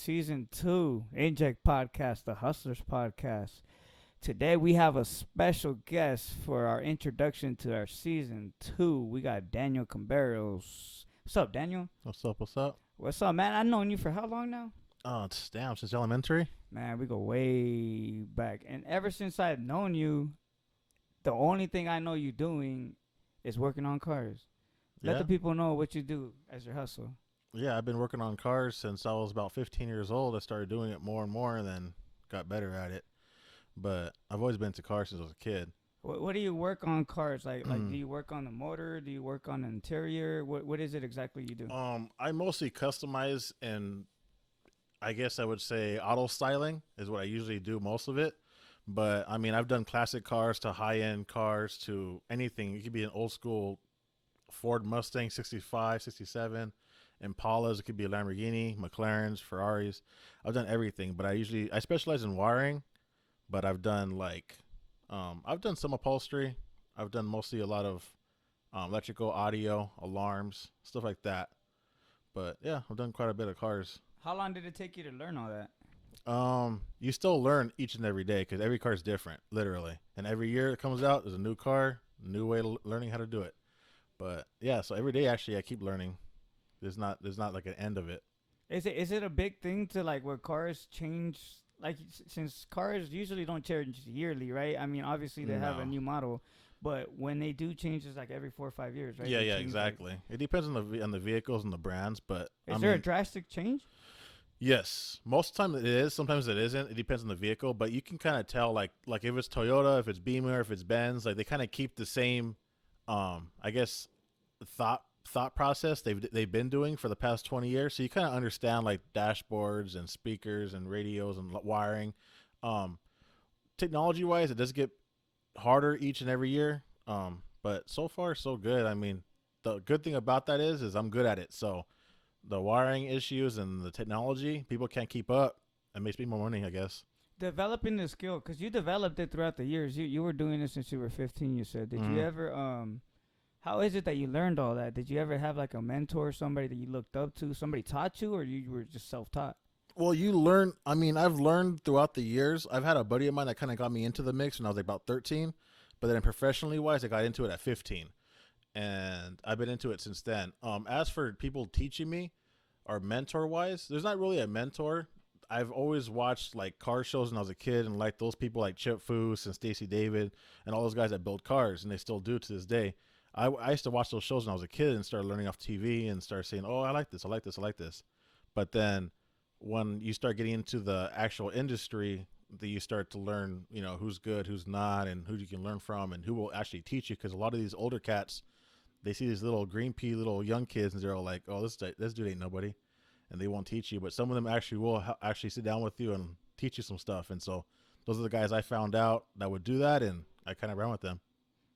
Season 2, Inject Podcast, the Hustlers Podcast. Today we have a special guest for our introduction to our Season 2. We got Daniel Camberos. What's up, Daniel? What's up? What's up? What's up, man? I've known you for how long now? Oh, damn, since elementary? Man, we go way back. And ever since I've known you, the only thing I know you doing is working on cars. Let the people know what you do as your hustle. Yeah, I've been working on cars since I was about 15 years old. I started doing it more and more and then got better at it. But I've always been into cars since I was a kid. What do you work on cars? Like do you work on the motor? Do you work on the interior? What is it exactly you do? I mostly customize, and I guess I would say auto styling is what I usually do most of it. But I mean, I've done classic cars to high-end cars to anything. It could be an old school Ford Mustang 65, 67, Impalas. It could be a Lamborghini, McLarens, Ferraris. I've done everything, but I specialize in wiring. But I've done I've done some upholstery. I've done mostly a lot of electrical, audio, alarms, stuff like that. But yeah, I've done quite a bit of cars. How long did it take you to learn all that? You still learn each and every day because every car is different, literally. And every year it comes out, there's a new car, new way of learning how to do it. But yeah, so every day actually I keep learning. There's not like an end of it. Is it a big thing to like where cars change? Like since cars usually don't change yearly, right? I mean, obviously they have a new model, but when they do change, it's like every 4 or 5 years, right? Yeah, exactly. It depends on the vehicles and the brands, but is there a drastic change? Yes, most of the time it is. Sometimes it isn't. It depends on the vehicle, but you can kind of tell, like if it's Toyota, if it's Beamer, if it's Benz, like they kind of keep the same, I guess, thought process they've been doing for the past 20 years. So you kind of understand like dashboards and speakers and radios and wiring. Technology wise, it does get harder each and every year. But so far so good. I mean, the good thing about that is I'm good at it. So the wiring issues and the technology, people can't keep up. It makes me more money, I guess. Developing the skill, because you developed it throughout the years. You were doing this since you were 15, you said. Did you ever how is it that you learned all that? Did you ever have like a mentor, somebody that you looked up to? Somebody taught you, or you were just self-taught? Well, you learn. I mean, I've learned throughout the years. I've had a buddy of mine that kind of got me into the mix when I was like about 13. But then professionally wise, I got into it at 15. And I've been into it since then. As for people teaching me or mentor wise, there's not really a mentor. I've always watched like car shows when I was a kid and like those people like Chip Foose and Stacy David and all those guys that build cars, and they still do to this day. I used to watch those shows when I was a kid and started learning off TV and started saying, oh, I like this, I like this, I like this. But then when you start getting into the actual industry, that you start to learn, who's good, who's not, and who you can learn from and who will actually teach you. Because a lot of these older cats, they see these little green pea, little young kids, and they're all like, oh, this dude ain't nobody. And they won't teach you. But some of them actually will actually sit down with you and teach you some stuff. And so those are the guys I found out that would do that, and I kind of ran with them.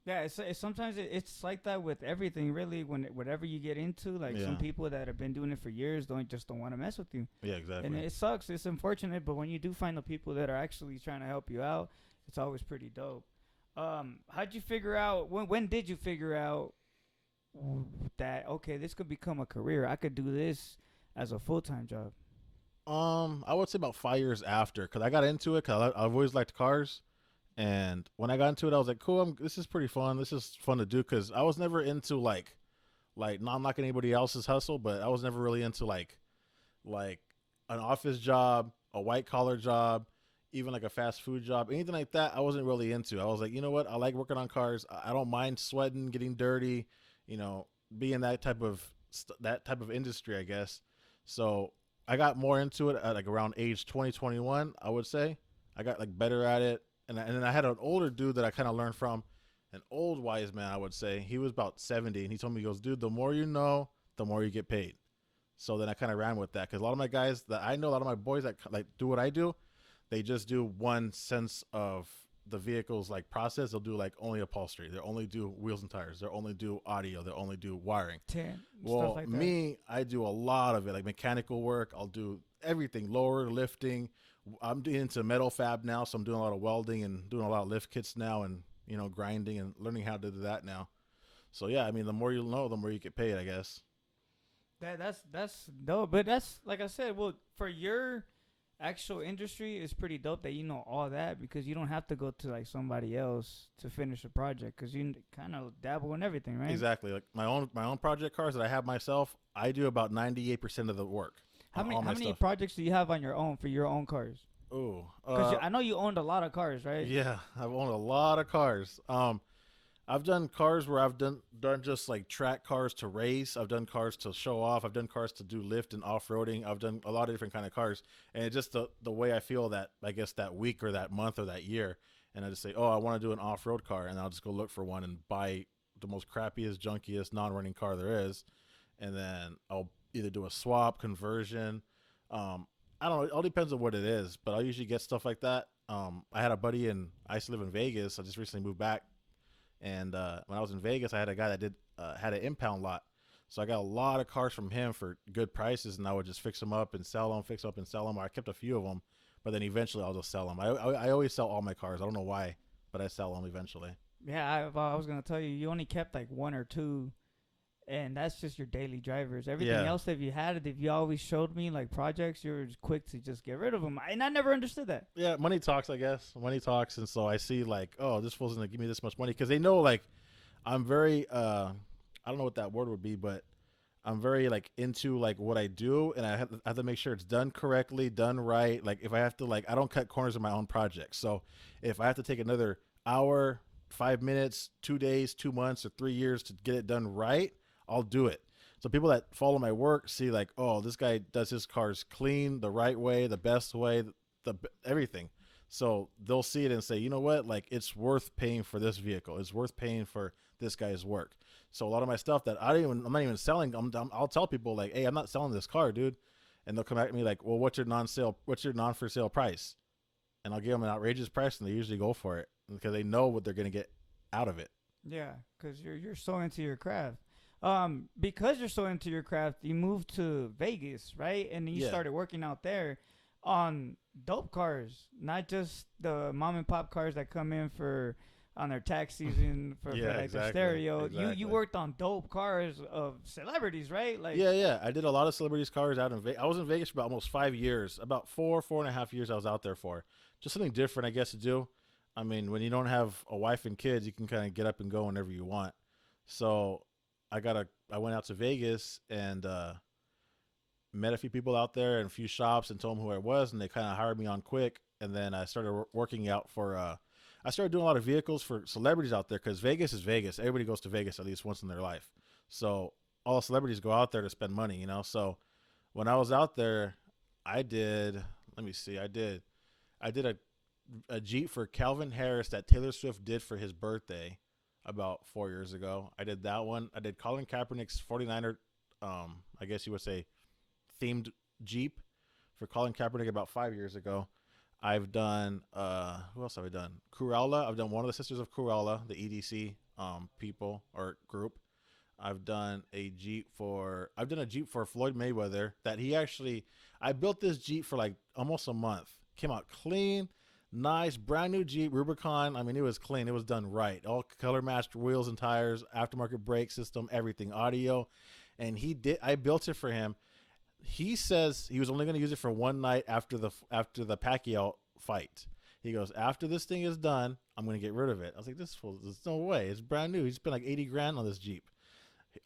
Yeah, it's sometimes it's like that with everything, really. Whatever you get into, like some people that have been doing it for years don't want to mess with you. Yeah, exactly. And it sucks. It's unfortunate, but when you do find the people that are actually trying to help you out, it's always pretty dope. How'd you figure out? When did you figure out that okay, this could become a career? I could do this as a full-time job. I would say about 5 years after, because I got into it because I've always liked cars. And when I got into it, I was like, cool, this is pretty fun. This is fun to do, because I was never into, like not knocking anybody else's hustle, but I was never really into, like an office job, a white-collar job, even, like, a fast food job. Anything like that, I wasn't really into. I was like, you know what? I like working on cars. I don't mind sweating, getting dirty, being that type of industry, I guess. So I got more into it at, like, around age 20, 21, I would say. I got, like, better at it. And then I had an older dude that I kind of learned from, an old wise man, I would say. He was about 70, and he told me, he goes, dude, the more you know, the more you get paid. So then I kind of ran with that, because a lot of my guys that I know, a lot of my boys that like do what I do, they just do one sense of the vehicle's like process. They'll do like only upholstery. They'll only do wheels and tires. They'll only do audio. They'll only do wiring. Well, like me, I do a lot of it, like mechanical work. I'll do everything, lower lifting. I'm into metal fab now, so I'm doing a lot of welding and doing a lot of lift kits now, and grinding and learning how to do that now. So yeah, I mean, the more you know, the more you get paid, I guess. That's dope. But that's like I said. Well, for your actual industry, it's pretty dope that you know all that because you don't have to go to like somebody else to finish a project because you kind of dabble in everything, right? Exactly. Like my own project cars that I have myself, I do about 98% of the work. How many projects do you have on your own for your own cars? Oh, Because I know you owned a lot of cars, right? yeah, I've owned a lot of cars. I've done cars where I've done just like track cars to race. I've done cars to show off. I've done cars to do lift and off-roading. I've done a lot of different kind of cars. And it's just the way I feel that, I guess, that week or that month or that year. And I just say, oh, I want to do an off-road car. And I'll just go look for one and buy the most crappiest, junkiest, non-running car there is. And then I'll either do a swap, conversion. I don't know. It all depends on what it is. But I'll usually get stuff like that. I had a buddy I used to live in Vegas. I just recently moved back. And when I was in Vegas, I had a guy that had an impound lot. So I got a lot of cars from him for good prices, and I would just fix them up and sell them, fix up and sell them. Or I kept a few of them, but then eventually I'll just sell them. I always sell all my cars. I don't know why, but I sell them eventually. Yeah, I was going to tell you, you only kept like one or two, and that's just your daily drivers. Everything else that you had, if you always showed me like projects, you were quick to just get rid of them. And I never understood that. Yeah, money talks, I guess. Money talks. And so I see like, oh, this fool's going to give me this much money. Because they know like I'm very, I don't know what that word would be, but I'm very like into like what I do. And I have to make sure it's done correctly, done right. Like if I have to like, I don't cut corners in my own projects. So if I have to take another hour, 5 minutes, 2 days, 2 months, or 3 years to get it done right, I'll do it. So people that follow my work see like, oh, this guy does his cars clean, the right way, the best way, the everything. So they'll see it and say, you know what? Like it's worth paying for this vehicle. It's worth paying for this guy's work. So a lot of my stuff that I'm not even selling, I'll tell people like, hey, I'm not selling this car, dude. And they'll come back to me like, well, what's your non-for sale price? And I'll give them an outrageous price, and they usually go for it because they know what they're going to get out of it. Yeah, because you're so into your craft. Because you're so into your craft, you moved to Vegas, right? And you started working out there on dope cars, not just the mom and pop cars that come in on their tax season for like the stereo. Exactly. You worked on dope cars of celebrities, right? Like I did a lot of celebrities' cars out in Vegas. I was in Vegas for about almost 5 years, about 4.5 years I was out there for. Just something different, I guess, to do. I mean, when you don't have a wife and kids, you can kind of get up and go whenever you want. So I went out to Vegas and met a few people out there and a few shops and told them who I was, and they kind of hired me on quick. And then I started working out for I started doing a lot of vehicles for celebrities out there because Vegas is Vegas. Everybody goes to Vegas at least once in their life. So all the celebrities go out there to spend money, you know. So when I was out there, I did a Jeep for Calvin Harris that Taylor Swift did for his birthday about 4 years ago. I did that one. I did Colin Kaepernick's 49er, I guess you would say, themed Jeep for Colin Kaepernick about 5 years ago. I've done, who else have I done? Cruella. I've done one of the Sisters of Cruella, the EDC people or group. I've done a Jeep for Floyd Mayweather that I built this Jeep for like almost a month. Came out clean, nice, brand new Jeep, Rubicon. I mean, it was clean. It was done right. All color matched wheels and tires, aftermarket brake system, everything, audio. And I built it for him. He says he was only going to use it for one night after the Pacquiao fight. He goes, after this thing is done, I'm going to get rid of it. I was like, there's no way. It's brand new. He spent like $80,000 on this Jeep.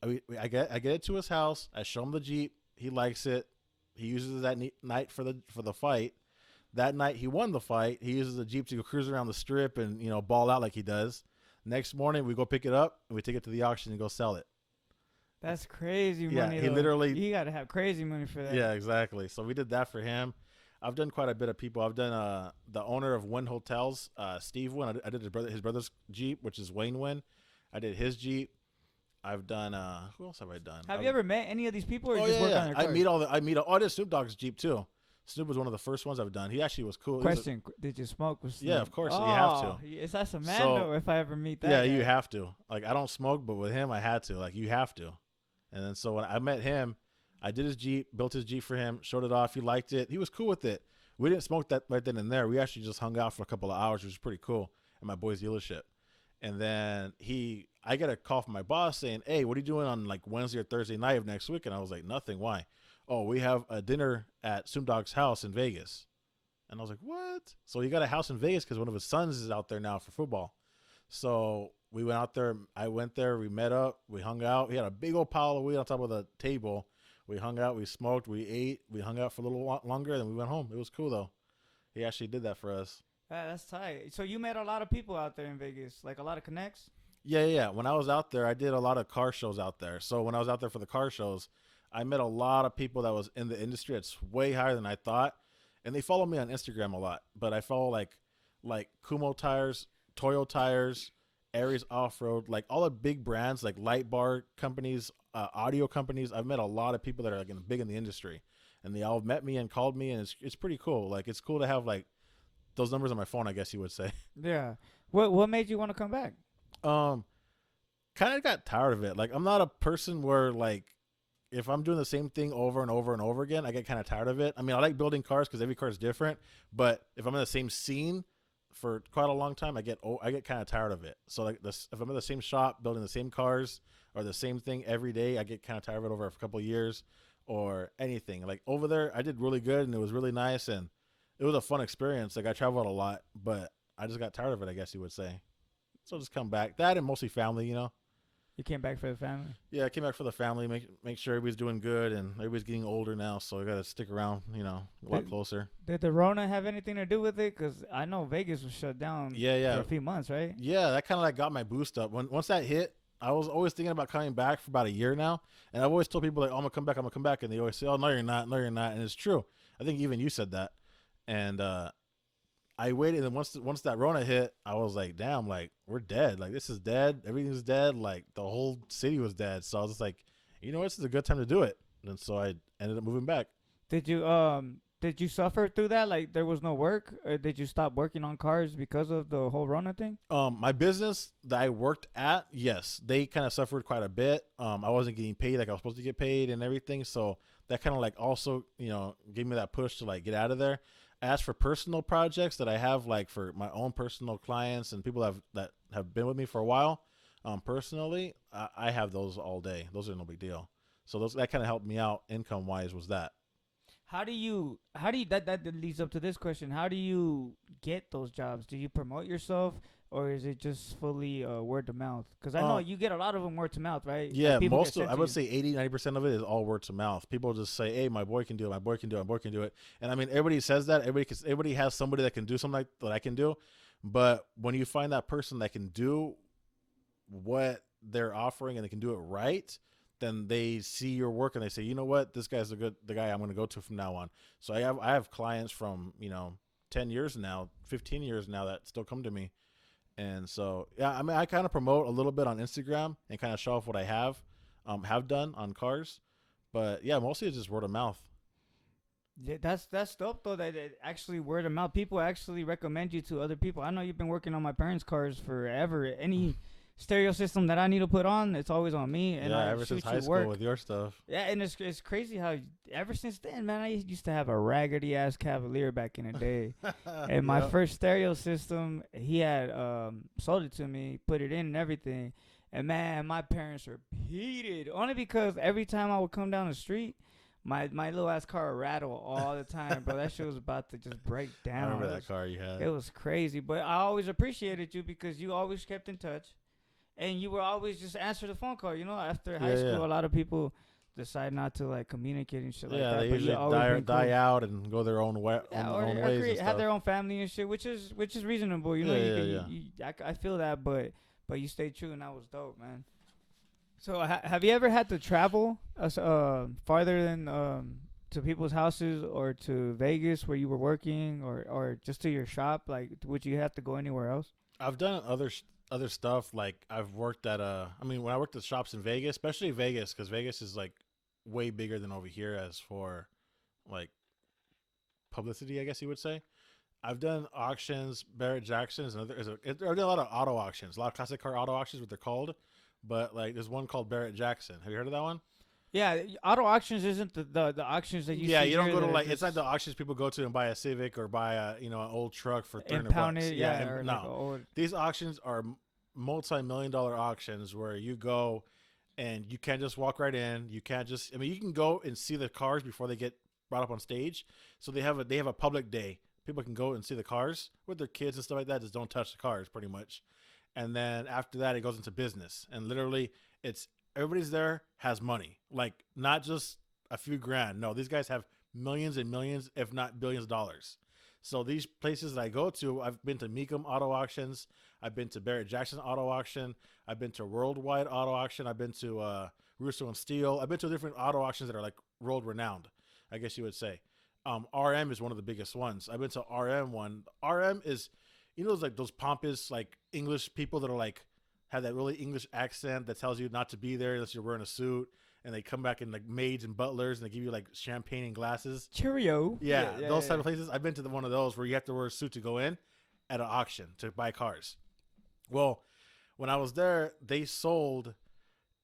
I get it to his house. I show him the Jeep. He likes it. He uses it that night for the fight. That night he won the fight. He uses the Jeep to go cruise around the strip and, you know, ball out like he does. Next morning we go pick it up and we take it to the auction and go sell it. That's crazy money. Yeah, you got to have crazy money for that. Yeah, exactly. So we did that for him. I've done quite a bit of people. I've done the owner of Wynn Hotels, Steve Wynn. I did his brother's Jeep, which is Wayne Wynn. I did his Jeep. I've done who else have I done? Have you ever met any of these people or just work on their cars? I did Snoop Dogg's Jeep too. Snoop was one of the first ones I've done. He actually was cool. Question: did you smoke with Snoop? Yeah, of course. You have to. That's a man though. If I ever meet that. Yeah, guy. you have to. Like I don't smoke, but with him I had to. Like you have to. And then so when I met him, I did his Jeep, built his Jeep for him, showed it off. He liked it. He was cool with it. We didn't smoke that right then and there. We actually just hung out for a couple of hours, which was pretty cool at my boy's dealership. And then I get a call from my boss saying, "Hey, what are you doing on like Wednesday or Thursday night of next week?" And I was like, "Nothing. Why?" "Oh, we have a dinner at Snoop Dogg's house in Vegas." And I was like, "What?" So he got a house in Vegas because one of his sons is out there now for football. So we went out there. I went there. We met up. We hung out. He had a big old pile of weed on top of the table. We hung out. We smoked. We ate. We hung out for a little longer. Then we went home. It was cool, though. He actually did that for us. That's tight. So you met a lot of people out there in Vegas, like a lot of connects? Yeah. When I was out there, I did a lot of car shows out there. So when I was out there for the car shows, I met a lot of people that was in the industry. It's way higher than I thought. And they follow me on Instagram a lot. But I follow like Kumo Tires, Toyo Tires, Aries Off-Road, like all the big brands, like light bar companies, audio companies. I've met a lot of people that are like big in the industry. And they all met me and called me. And it's pretty cool. Like, it's cool to have like those numbers on my phone, I guess you would say. Yeah. What made you want to come back? Kind of got tired of it. Like, I'm not a person where like if I'm doing the same thing over and over and over again, I get kind of tired of it. I mean, I like building cars because every car is different. But if I'm in the same scene for quite a long time, I get kind of tired of it. So like if I'm in the same shop building the same cars or the same thing every day, I get kind of tired of it over a couple of years or anything. Like over there, I did really good and it was really nice and it was a fun experience. Like I traveled a lot, but I just got tired of it, I guess you would say. So just come back. That and mostly family, you know. You came back for the family? Yeah, I came back for the family, make sure everybody's doing good, and everybody's getting older now, so I got to stick around, you know, a lot closer. Did the Rona have anything to do with it? Because I know Vegas was shut down for a few months, right? Yeah, that kind of like got my boost up. Once that hit, I was always thinking about coming back for about a year now, and I've always told people, like, oh, I'm going to come back, and they always say, oh, no, you're not, and it's true. I think even you said that, and I waited, and once that Rona hit, I was like, damn, like, we're dead. Like, this is dead. Everything's dead. Like, the whole city was dead. So I was just like, you know what? This is a good time to do it. And so I ended up moving back. Did you suffer through that? Like, there was no work? Or did you stop working on cars because of the whole Rona thing? My business that I worked at, yes, they kind of suffered quite a bit. I wasn't getting paid like I was supposed to get paid and everything. So that kind of like also, you know, gave me that push to like get out of there. As for personal projects that I have, like for my own personal clients and people that have been with me for a while, personally, I have those all day. Those are no big deal. So that kind of helped me out income wise. Was that? How do you that leads up to this question? How do you get those jobs? Do you promote yourself? Or is it just fully word of mouth? Because I know you get a lot of them word to mouth, right? Yeah, like most of I would say 80-90% of it is all word to mouth. People just say, hey, my boy can do it, my boy can do it, my boy can do it. And I mean, everybody says that. Everybody has somebody that can do something like that I can do. But when you find that person that can do what they're offering and they can do it right, then they see your work and they say, you know what, this guy's the guy I'm going to go to from now on. So I have clients from, you know, 10 years now, 15 years now that still come to me. And so, yeah, I mean, I kind of promote a little bit on Instagram and kind of show off what I have done on cars. But, yeah, mostly it's just word of mouth. Yeah, that's dope, though, that it actually word of mouth. People actually recommend you to other people. I know you've been working on my parents' cars forever. Any stereo system that I need to put on, it's always on me. And yeah, ever since high school with your stuff. Yeah, and it's crazy how ever since then, man, I used to have a raggedy ass Cavalier back in the day. And my first stereo system, he had sold it to me, put it in and everything. And man, my parents were heated only because every time I would come down the street, my little ass car would rattle all the time, bro. That shit was about to just break down. I remember that car you had. It was crazy, but I always appreciated you because you always kept in touch. And you were always just answer the phone call. You know, after high school, a lot of people decide not to like communicate and shit like that. Yeah, they usually die out and go their own way. Own ways and have their own family and shit, which is reasonable. You know, I feel that, but you stayed true, and that was dope, man. So have you ever had to travel farther than to people's houses or to Vegas where you were working, or just to your shop? Like, would you have to go anywhere else? I've done other stuff. Like I've worked at when I worked at shops in Vegas, especially Vegas, because Vegas is like way bigger than over here as for like publicity, I guess you would say. I've done auctions, Barrett Jackson's, and I've done a lot of auto auctions, a lot of classic car auto auctions, what they're called. But like there's one called Barrett Jackson. Have you heard of that one? Yeah, auto auctions isn't the auctions that you see. Yeah, you don't go to like it's not the auctions people go to and buy a Civic or buy a an old truck for 300 bucks. Yeah, no. These auctions are multi-million-dollar auctions where you go and you can't just walk right in. You can't just. I mean, you can go and see the cars before they get brought up on stage. So they have a public day. People can go and see the cars with their kids and stuff like that. Just don't touch the cars, pretty much. And then after that, it goes into business. And literally, it's everybody's there has money, like not just a few grand. No, these guys have millions and millions, if not billions of dollars. So these places that I go to, I've been to Mecum Auto Auctions. I've been to Barrett-Jackson Auto Auction. I've been to Worldwide Auto Auction. I've been to Russo and Steel. I've been to different auto auctions that are like world renowned, I guess you would say. RM is one of the biggest ones. I've been to RM one. RM is, you know, like those pompous like English people that are like have that really English accent that tells you not to be there unless you're wearing a suit. And they come back in like maids and butlers, and they give you like champagne and glasses. Cheerio. Yeah, those type of places. I've been to one of those where you have to wear a suit to go in at an auction to buy cars. Well, when I was there, they sold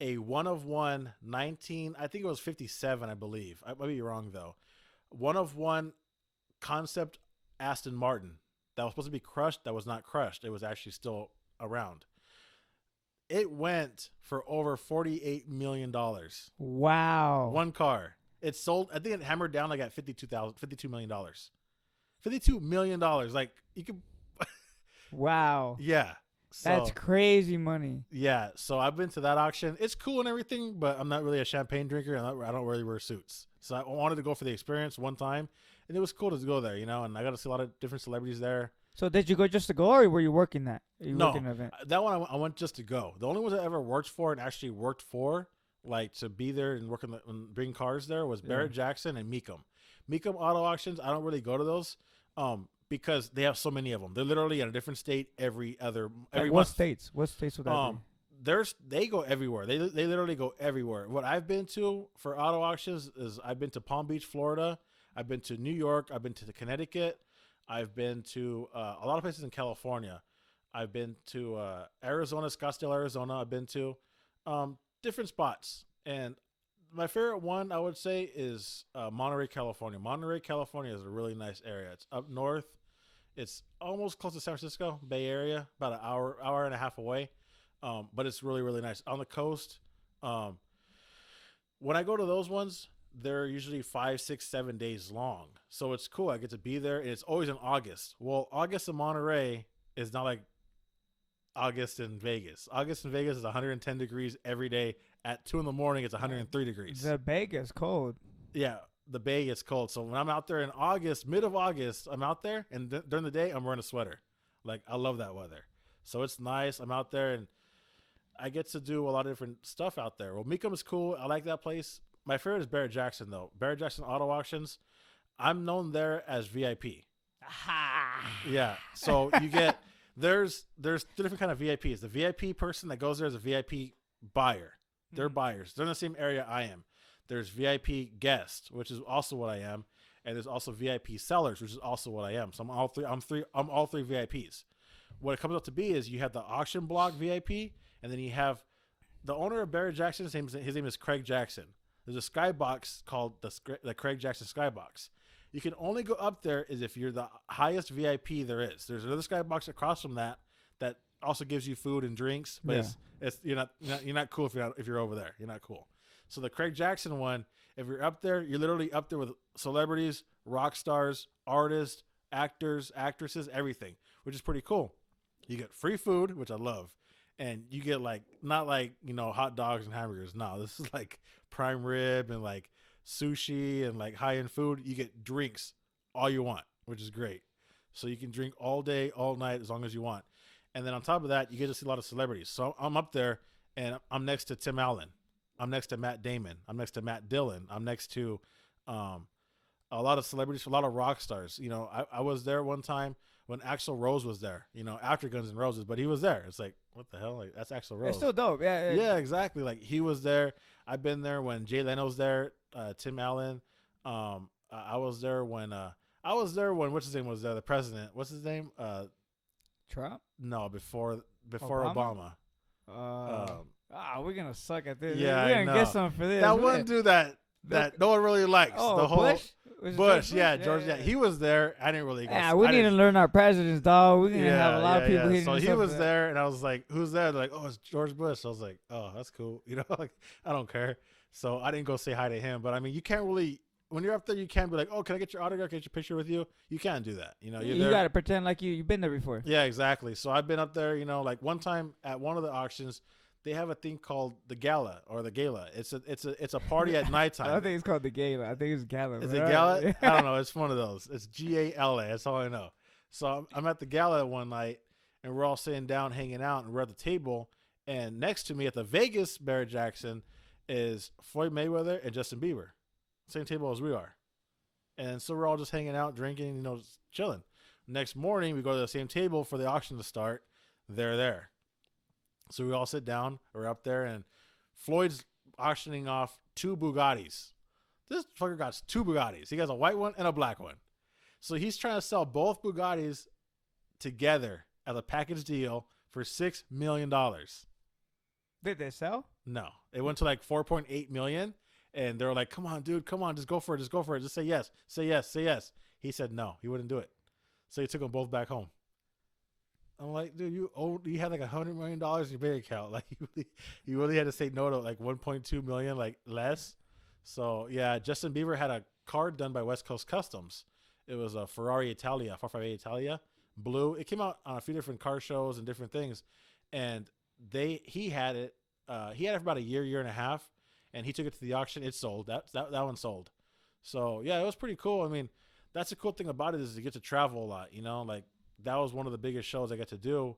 a one of one 19, I think it was 57, I believe. I might be wrong though. One of one concept Aston Martin that was supposed to be crushed. That was not crushed. It was actually still around. It went for over $48 million. Wow. One car. It sold, I think it hammered down like at $52 million. $52 million. Like you could. Wow. Yeah. So, that's crazy money. Yeah. So I've been to that auction. It's cool and everything, but I'm not really a champagne drinker, and I don't really wear suits. So I wanted to go for the experience one time, and it was cool to go there, you know, and I got to see a lot of different celebrities there. So did you go just to go, or were you working that? No, that one I went just to go. The only ones I ever worked for and actually worked for, like to be there and work and bring cars there, was Barrett-Jackson and Mecum. Mecum Auto Auctions, I don't really go to those because they have so many of them. They're literally in a different state every what month. States? What states would that be? They go everywhere. They literally go everywhere. What I've been to for auto auctions is I've been to Palm Beach, Florida. I've been to New York. I've been to Connecticut. I've been to a lot of places in California. I've been to Arizona, Scottsdale, Arizona. I've been to different spots. And my favorite one, I would say, is Monterey, California. Monterey, California is a really nice area. It's up north. It's almost close to San Francisco, Bay Area, about an hour and a half away. But it's really, really nice. On the coast, when I go to those ones, they're usually 5, 6, 7 days long. So it's cool. I get to be there, and it's always in August. Well, August in Monterey is not like August in Vegas. August in Vegas is 110 degrees every day. At 2 in the morning, it's 103 degrees. The Bay gets cold. Yeah, the Bay gets cold. So when I'm out there in August, mid of August, I'm out there, and during the day, I'm wearing a sweater. Like, I love that weather. So it's nice. I'm out there, and I get to do a lot of different stuff out there. Well, Mecum is cool. I like that place. My favorite is Barrett-Jackson, though. Barrett-Jackson Auto Auctions. I'm known there as VIP. Yeah. So you get there's 2 different kind of VIPs. The VIP person that goes there is a VIP buyer. They're buyers. They're in the same area I am. There's VIP guest, which is also what I am, and there's also VIP sellers, which is also what I am. So I'm all three VIPs. What it comes up to be is you have the auction block VIP, and then you have the owner of Barrett-Jackson. His name is Craig Jackson. There's a skybox called the Craig Jackson Skybox. You can only go up there is if you're the highest VIP there is. There's another skybox across from that also gives you food and drinks, but you're not cool if you're over there. You're not cool. So the Craig Jackson one, if you're up there, you're literally up there with celebrities, rock stars, artists, actors, actresses, everything, which is pretty cool. You get free food, which I love. And you get not hot dogs and hamburgers. No, this is like prime rib and like sushi and like high-end food. You get drinks all you want, which is great. So you can drink all day, all night, as long as you want. And then on top of that, you get to see a lot of celebrities. So I'm up there and I'm next to Tim Allen. I'm next to Matt Damon. I'm next to Matt Dillon. I'm next to a lot of celebrities, a lot of rock stars. You know, I was there one time when Axl Rose was there, after Guns N' Roses, but he was there. It's like, what the hell? Like, that's Axl Rose. It's still dope. Yeah, exactly. Like, he was there. I've been there when Jay Leno's there, Tim Allen. I was there when what's his name was there? The president. What's his name? Trump? No, before Obama. We're gonna suck at this. Yeah, we're gonna I know. get something for this. That one dude that that no one really likes. Oh, the whole Bush? Bush, yeah, George, yeah, he was there. I didn't really. Yeah, we need to learn our presidents, dog. We need to have a lot of people hitting So us he up was for that. there, and I was like, "Who's there?" They're like, "Oh, it's George Bush." I was like, "Oh, that's cool." You know, like I don't care. So I didn't go say hi to him. But I mean, you can't really when you're up there, you can't be like, "Oh, can I get your autograph? Can I get your picture with you?" You can't do that. You know, You got to pretend like you've been there before. Yeah, exactly. So I've been up there. You know, like one time at one of the auctions. They have a thing called the gala or the gala. It's a party at nighttime. I don't think it's called the gala. I think it's gala. Is it gala? I don't know. It's one of those. It's GALA. That's all I know. So I'm at the gala one night, and we're all sitting down, hanging out, and we're at the table. And next to me at the Vegas Barrett Jackson is Floyd Mayweather and Justin Bieber, same table as we are. And so we're all just hanging out, drinking, you know, just chilling. Next morning, we go to the same table for the auction to start. They're there. So we all sit down, we're up there, and Floyd's auctioning off 2 Bugattis. This fucker got 2 Bugattis. He has a white one and a black one. So he's trying to sell both Bugattis together as a package deal for $6 million. Did they sell? No. It went to like 4.8 million, and they were like, come on, dude, come on, just go for it, just go for it. Just say yes, say yes, say yes. He said no, he wouldn't do it. So he took them both back home. I'm like, dude, you had like $100 million in your bank account. Like you really had to say no to like 1.2 million, like less. So yeah, Justin Bieber had a car done by West Coast Customs. It was a Ferrari Italia, 458 Italia, blue. It came out on a few different car shows and different things, and he had it. He had it for about a year and a half, and he took it to the auction. It sold. That one sold. So yeah, it was pretty cool. I mean, that's the cool thing about it is you get to travel a lot. You know, like. That was one of the biggest shows I got to do.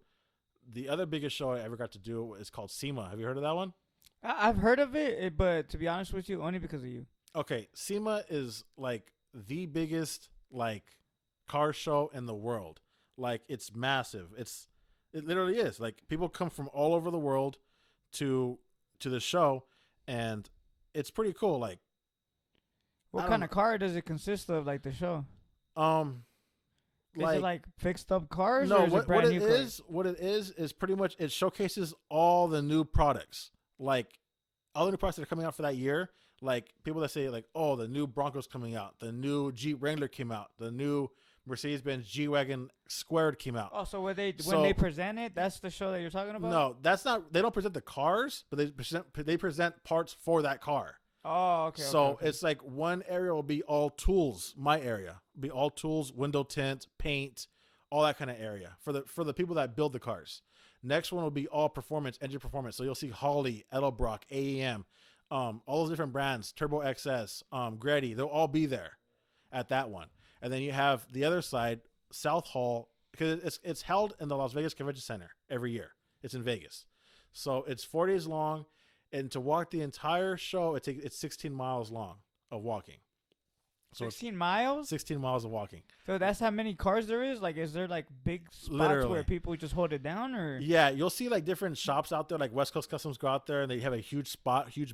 The other biggest show I ever got to do is called SEMA. Have you heard of that one? I've heard of it, but to be honest with you, only because of you. Okay, SEMA is like the biggest like car show in the world. Like it's massive. It literally is. Like people come from all over the world to the show, and it's pretty cool. Like, what kind of car does it consist of? Like the show. Is it like fixed up cars? No, or is it brand new cars? What it is pretty much it showcases all the new products, like all the new products that are coming out for that year. Like people that say like, oh, the new Bronco's coming out, the new Jeep Wrangler came out, the new Mercedes-Benz G-Wagon Squared came out. Oh, so when they present it, that's the show that you're talking about? No, that's not. They don't present the cars, but they present parts for that car. Oh, okay. So it's like one area will be all tools. My area will be all tools, window tint, paint, all that kind of area for the people that build the cars. Next one will be all performance, engine performance. So you'll see Holley, Edelbrock, AEM, all those different brands, Turbo XS, Greddy. They'll all be there at that one. And then you have the other side, South Hall, because it's held in the Las Vegas Convention Center every year. It's in Vegas, so it's 4 days long. And to walk the entire show, it's 16 miles long of walking. So 16 miles? 16 miles of walking. So that's how many cars there is? Like, is there like big spots where people just hold it down? Or yeah, you'll see like different shops out there. Like West Coast Customs go out there and they have a huge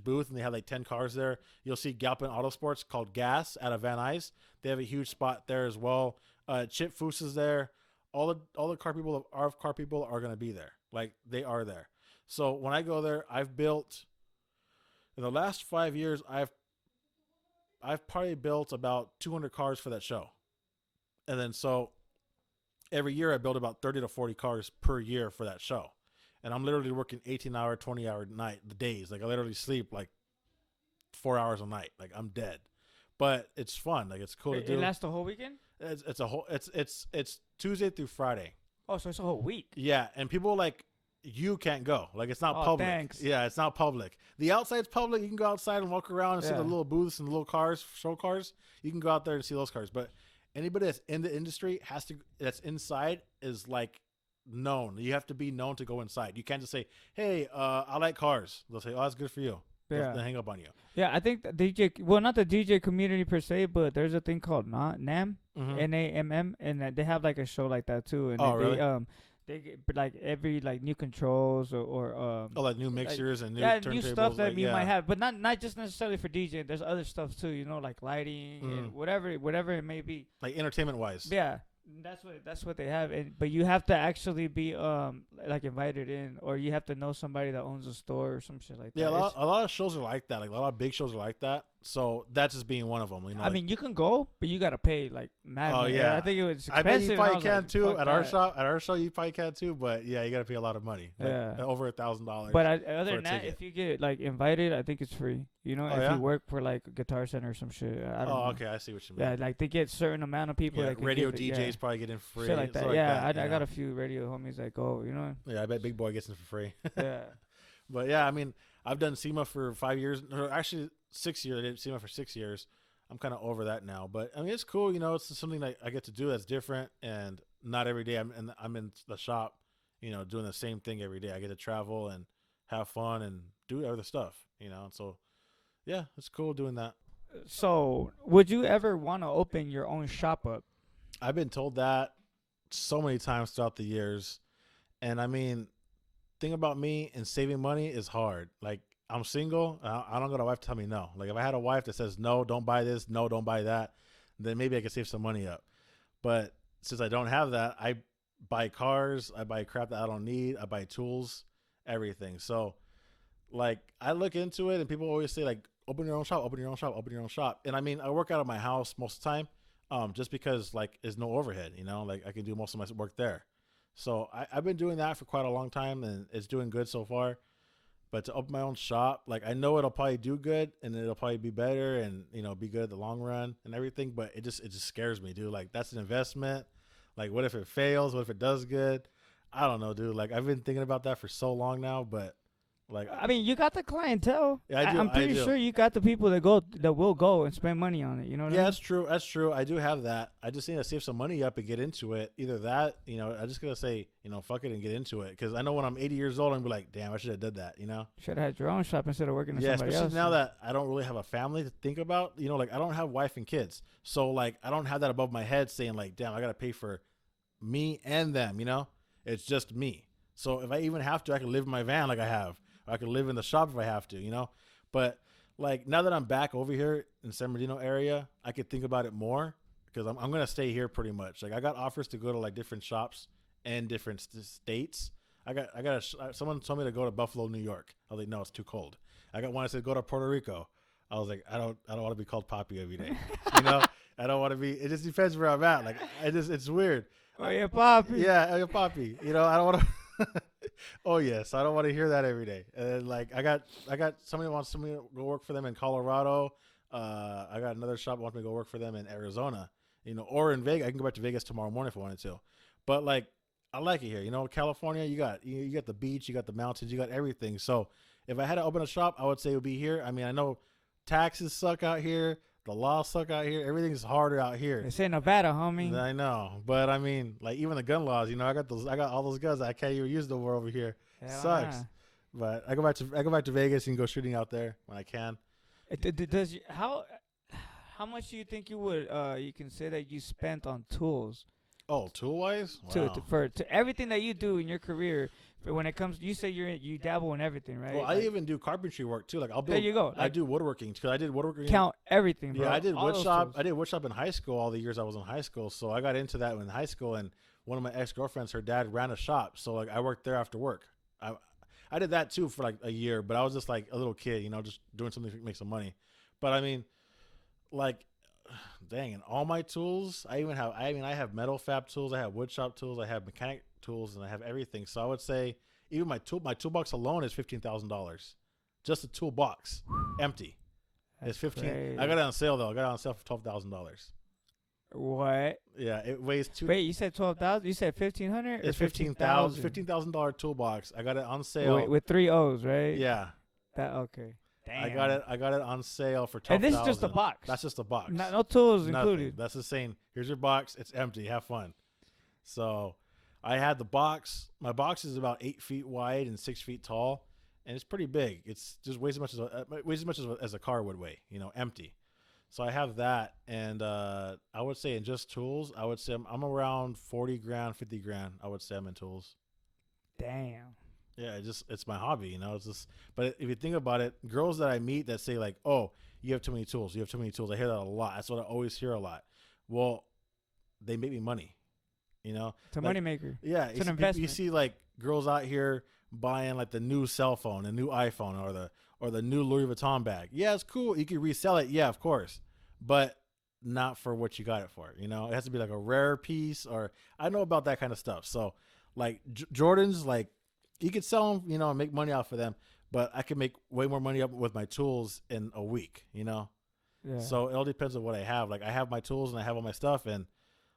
booth, and they have like 10 cars there. You'll see Galpin Autosports called Gas out of Van Nuys. They have a huge spot there as well. Chip Foose is there. All the car people, our car people are going to be there. Like they are there. So when I go there, I've built in the last 5 years, I've probably built about 200 cars for that show. And then so every year I build about 30 to 40 cars per year for that show. And I'm literally working 18-hour, 20-hour days. Like I literally sleep like 4 hours a night. Like I'm dead. But it's fun. Like it's cool to do. It lasts the whole weekend? It's Tuesday through Friday. Oh, so it's a whole week. Yeah, and people like you can't go. Like it's not public. Thanks. Yeah, it's not public. The outside's public. You can go outside and walk around and see the little booths and little cars, show cars. You can go out there and see those cars. But anybody that's in the industry that's inside is like known. You have to be known to go inside. You can't just say, "Hey, I like cars." They'll say, "Oh, that's good for you." Yeah. They'll hang up on you. Yeah, I think the DJ, well, not the DJ community per se, but there's a thing called NAMM, NAMM, and they have like a show like that too. And really? They get like every like new controls or like new mixers and new new turntables, stuff that you might have, but not just necessarily for DJing. There's other stuff too, you know, like lighting and whatever it may be. Like entertainment wise. Yeah, that's what they have. But you have to actually be like invited in, or you have to know somebody that owns a store or some shit like that. Yeah, a lot of shows are like that. Like a lot of big shows are like that. So that's just being one of them. You know, I mean, you can go, but you gotta pay like mad. Oh, money. yeah. I think it was I expensive. bet you and I probably was can like, too fuck at our that. shop. At our show, you probably can too. But yeah, you got to pay a lot of money. Like, Yeah. over $1,000. But other for a than that, ticket. if you get like invited, I think it's free. You know, Oh, if yeah? you work for like a Guitar Center or some shit. I don't know. Oh, okay, I see what you mean. Yeah, like they get certain amount of people Yeah, that can radio give it, DJs yeah. probably get in for free. Shit like that. stuff Yeah, that, I you got know? a few radio homies that go. You know. Yeah, I bet Big Boy gets in for free. Yeah. But yeah, I mean, I've done SEMA for 5 years, or actually 6 years. I did SEMA for 6 years. I'm kind of over that now, but I mean, it's cool. You know, it's something that I get to do that's different, and not every day I'm in the shop, you know, doing the same thing every day. I get to travel and have fun and do other stuff, you know. And so, yeah, it's cool doing that. So, would you ever want to open your own shop up? I've been told that so many times throughout the years, and I mean, thing about me and saving money is hard. Like, I'm single. I don't got a wife to tell me no. Like, if I had a wife that says no, don't buy this, no, don't buy that, then maybe I could save some money up. But since I don't have that, I buy cars, I buy crap that I don't need, I buy tools, everything. So, like, I look into it, and people always say, like, open your own shop, open your own shop, open your own shop. And I mean, I work out of my house most of the time, just because, like, there's no overhead, you know, like I can do most of my work there. So I've been doing that for quite a long time, and it's doing good so far. But to open my own shop, like, I know it'll probably do good, and it'll probably be better, and, you know, be good at the long run and everything. But it just scares me, dude. Like, that's an investment. Like, what if it fails? What if it does good? I don't know, dude. Like, I've been thinking about that for so long now, but like, I mean, you got the clientele. Yeah, I do. I'm pretty sure you got the people that will go and spend money on it. You know what I mean? That's true. That's true. I do have that. I just need to save some money up and get into it. Either that, you know, I just gotta say, you know, fuck it and get into it. Because I know when I'm 80 years old, I'm gonna be like, damn, I should have did that. You know? Should have had your own shop instead of working at Yeah, somebody especially else. now that I don't really have a family to think about. You know, like, I don't have wife and kids, so like, I don't have that above my head saying like, damn, I gotta pay for me and them. You know, it's just me. So if I even have to, I can live in my van like I have. I could live in the shop if I have to, you know. But like, now that I'm back over here in San Bernardino area, I could think about it more, because I'm gonna stay here pretty much. Like, I got offers to go to like different shops and different states. Someone told me to go to Buffalo, New York. I was like, no, it's too cold. I got one that said go to Puerto Rico. I was like, I don't want to be called Poppy every day. You know, I don't want to be. It just depends where I'm at. Like, it's weird. Oh yeah, Poppy. Yeah, you're Poppy. You know, I don't want to. Oh yes, I don't want to hear that every day. And like, I got somebody wants me to go work for them in Colorado. I got another shop that wants me to go work for them in Arizona. You know, or in Vegas. I can go back to Vegas tomorrow morning if I wanted to. But like, I like it here. You know, California, you got the beach, you got the mountains, you got everything. So if I had to open a shop, I would say it would be here. I mean, I know taxes suck out here. The laws suck out here. Everything's harder out here. They say Nevada, homie. I know, but I mean, like, even the gun laws. You know, I got all those guns that I can't even use no more over here. Hell Sucks. nah. But I go back to Vegas and go shooting out there when I can. How much do you think you would you can say that you spent on tools Oh, tool wise, wow. to everything that you do in your career? But when it comes, you say you dabble in everything, right? Well, like, I even do carpentry work too. Like, I'll build. there you go. I do woodworking because I did woodworking. Count everything, bro. Yeah, I did All wood those shop. tools. I did wood shop in high school all the years I was in high school. So I got into that in high school, and one of my ex-girlfriends, her dad ran a shop. So like, I worked there after work. I did that too for like a year, but I was just like a little kid, you know, just doing something to make some money. But I mean, like, dang, and all my tools, I have metal fab tools, I have wood shop tools, I have mechanic tools, and I have everything. So I would say even my toolbox alone is $15,000. Just a toolbox, empty. It's 15. Crazy. I got it on sale though. I got it on sale for $12,000. What? Yeah, it weighs two. Wait, you said 12,000? You said 1,500? It's $15,000 toolbox. I got it on sale. Wait, with 3 O's, right? Yeah, That okay. Damn. I got it on sale for $12,000. And this is just a box. That's just a box. No tools Nothing. included. That's just saying, here's your box. It's empty. Have fun. So I had the box. My box is about 8 feet wide and 6 feet tall, and it's pretty big. It's just weighs as much as a car would weigh. You know, empty. So I have that, and I would say in just tools, I would say I'm around 40 grand, 50 grand. I would say I'm in tools. Damn. Yeah, it's my hobby, you know. It's just, but if you think about it, girls that I meet that say like, "Oh, you have too many tools. You have too many tools." I hear that a lot. That's what I always hear a lot. Well, they make me money, you know. It's a like, moneymaker. Yeah, It's an you investment. see like girls out here buying like the new cell phone, a new iPhone, or the new Louis Vuitton bag. Yeah, it's cool. You can resell it. Yeah, of course, but not for what you got it for. You know, it has to be like a rare piece, or I know about that kind of stuff. So like Jordans, like you could sell them, you know, and make money off of them, but I can make way more money up with my tools in a week, you know? Yeah. So it all depends on what I have. Like I have my tools and I have all my stuff. And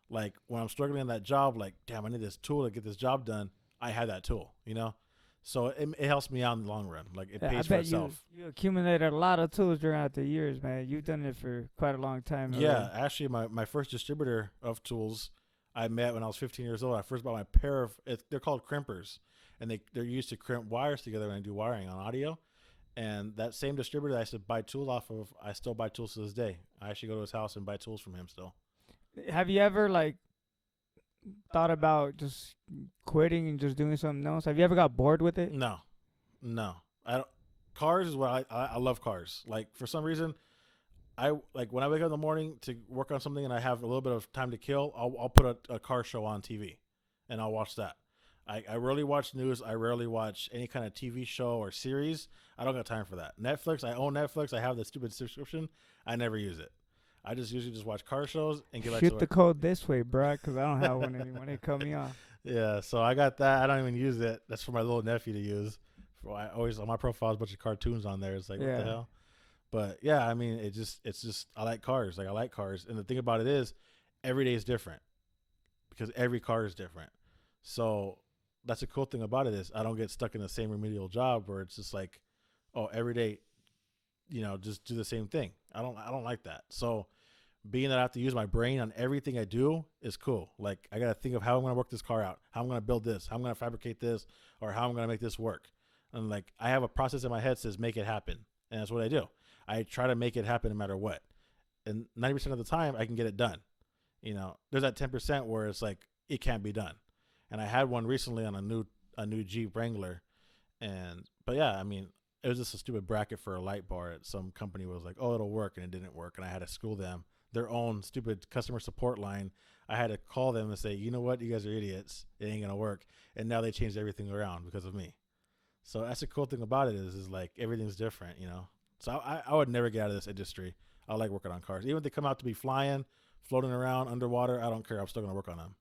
like when I'm struggling in that job, like, damn, I need this tool to get this job done. I have that tool, you know? So it helps me out in the long run. Like it pays for itself. You accumulated a lot of tools throughout the years, man. You've done it for quite a long time. Yeah. Actually, my first distributor of tools I met when I was 15 years old. I first bought my pair of, they're called crimpers. And they're used to crimp wires together when I do wiring on audio. And that same distributor that I used to buy tools off of, I still buy tools to this day. I actually go to his house and buy tools from him still. Have you ever like thought about just quitting and just doing something else? Have you ever got bored with it? No. I don't. Cars is what I love cars. Like for some reason, I like when I wake up in the morning to work on something and I have a little bit of time to kill, I'll put a car show on TV and I'll watch that. I rarely watch news. I rarely watch any kind of TV show or series. I don't got time for that. Netflix, I own Netflix. I have the stupid subscription. I never use it. I just usually just watch car shows and get back to work. Shoot the code this way, bro, because I don't have one anymore. They cut me off. Yeah, so I got that. I don't even use it. That's for my little nephew to use. I always on my profile, a bunch of cartoons on there. It's like, what the hell? But yeah, I mean, it's just I like cars. Like I like cars, and the thing about it is, every day is different because every car is different. So that's a cool thing about it is I don't get stuck in the same remedial job where it's just like, oh, every day, you know, just do the same thing. I don't like that. So being that I have to use my brain on everything I do is cool. Like I got to think of how I'm going to work this car out, how I'm going to build this, how I'm going to fabricate this, or how I'm going to make this work. And like I have a process in my head that says make it happen. And that's what I do. I try to make it happen no matter what. And 90% of the time I can get it done. You know, there's that 10% where it's like, it can't be done. And I had one recently on a new Jeep Wrangler. But yeah, I mean, it was just a stupid bracket for a light bar. Some company was like, oh, it'll work. And it didn't work. And I had to school them, their own stupid customer support line. I had to call them and say, you know what? You guys are idiots. It ain't going to work. And now they changed everything around because of me. So that's the cool thing about it is like everything's different, you know? So I would never get out of this industry. I like working on cars. Even if they come out to be flying, floating around underwater, I don't care. I'm still going to work on them.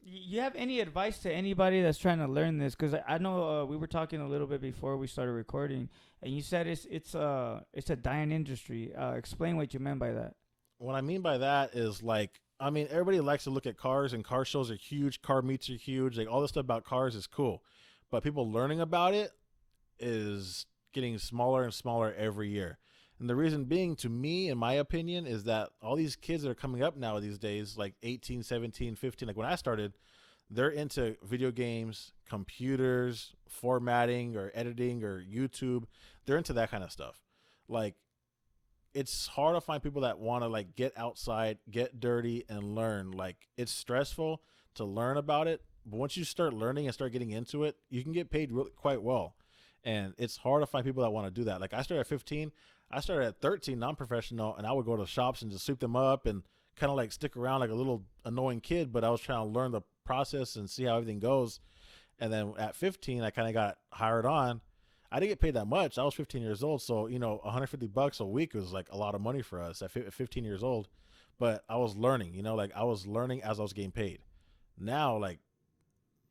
You have any advice to anybody that's trying to learn this? Because I know we were talking a little bit before we started recording, and you said it's a dying industry. Explain what you meant by that. What I mean by that is like, I mean, everybody likes to look at cars, and car shows are huge. Car meets are huge. Like all this stuff about cars is cool, but people learning about it is getting smaller and smaller every year. And the reason being, to me, in my opinion, is that all these kids that are coming up now these days, like 18, 17, 15, like when I started, they're into video games, computers, formatting or editing or YouTube. They're into that kind of stuff. Like, it's hard to find people that want to like get outside, get dirty, and learn. Like, it's stressful to learn about it, but once you start learning and start getting into it, you can get paid quite well. And it's hard to find people that want to do that. Like I started at 15. I started at 13, non-professional, and I would go to shops and just sweep them up and kind of like stick around like a little annoying kid, but I was trying to learn the process and see how everything goes. And then at 15, I kind of got hired on. I didn't get paid that much. I was 15 years old. So, you know, $150 a week was like a lot of money for us at 15 years old. But I was learning, you know, like I was learning as I was getting paid. Now, like,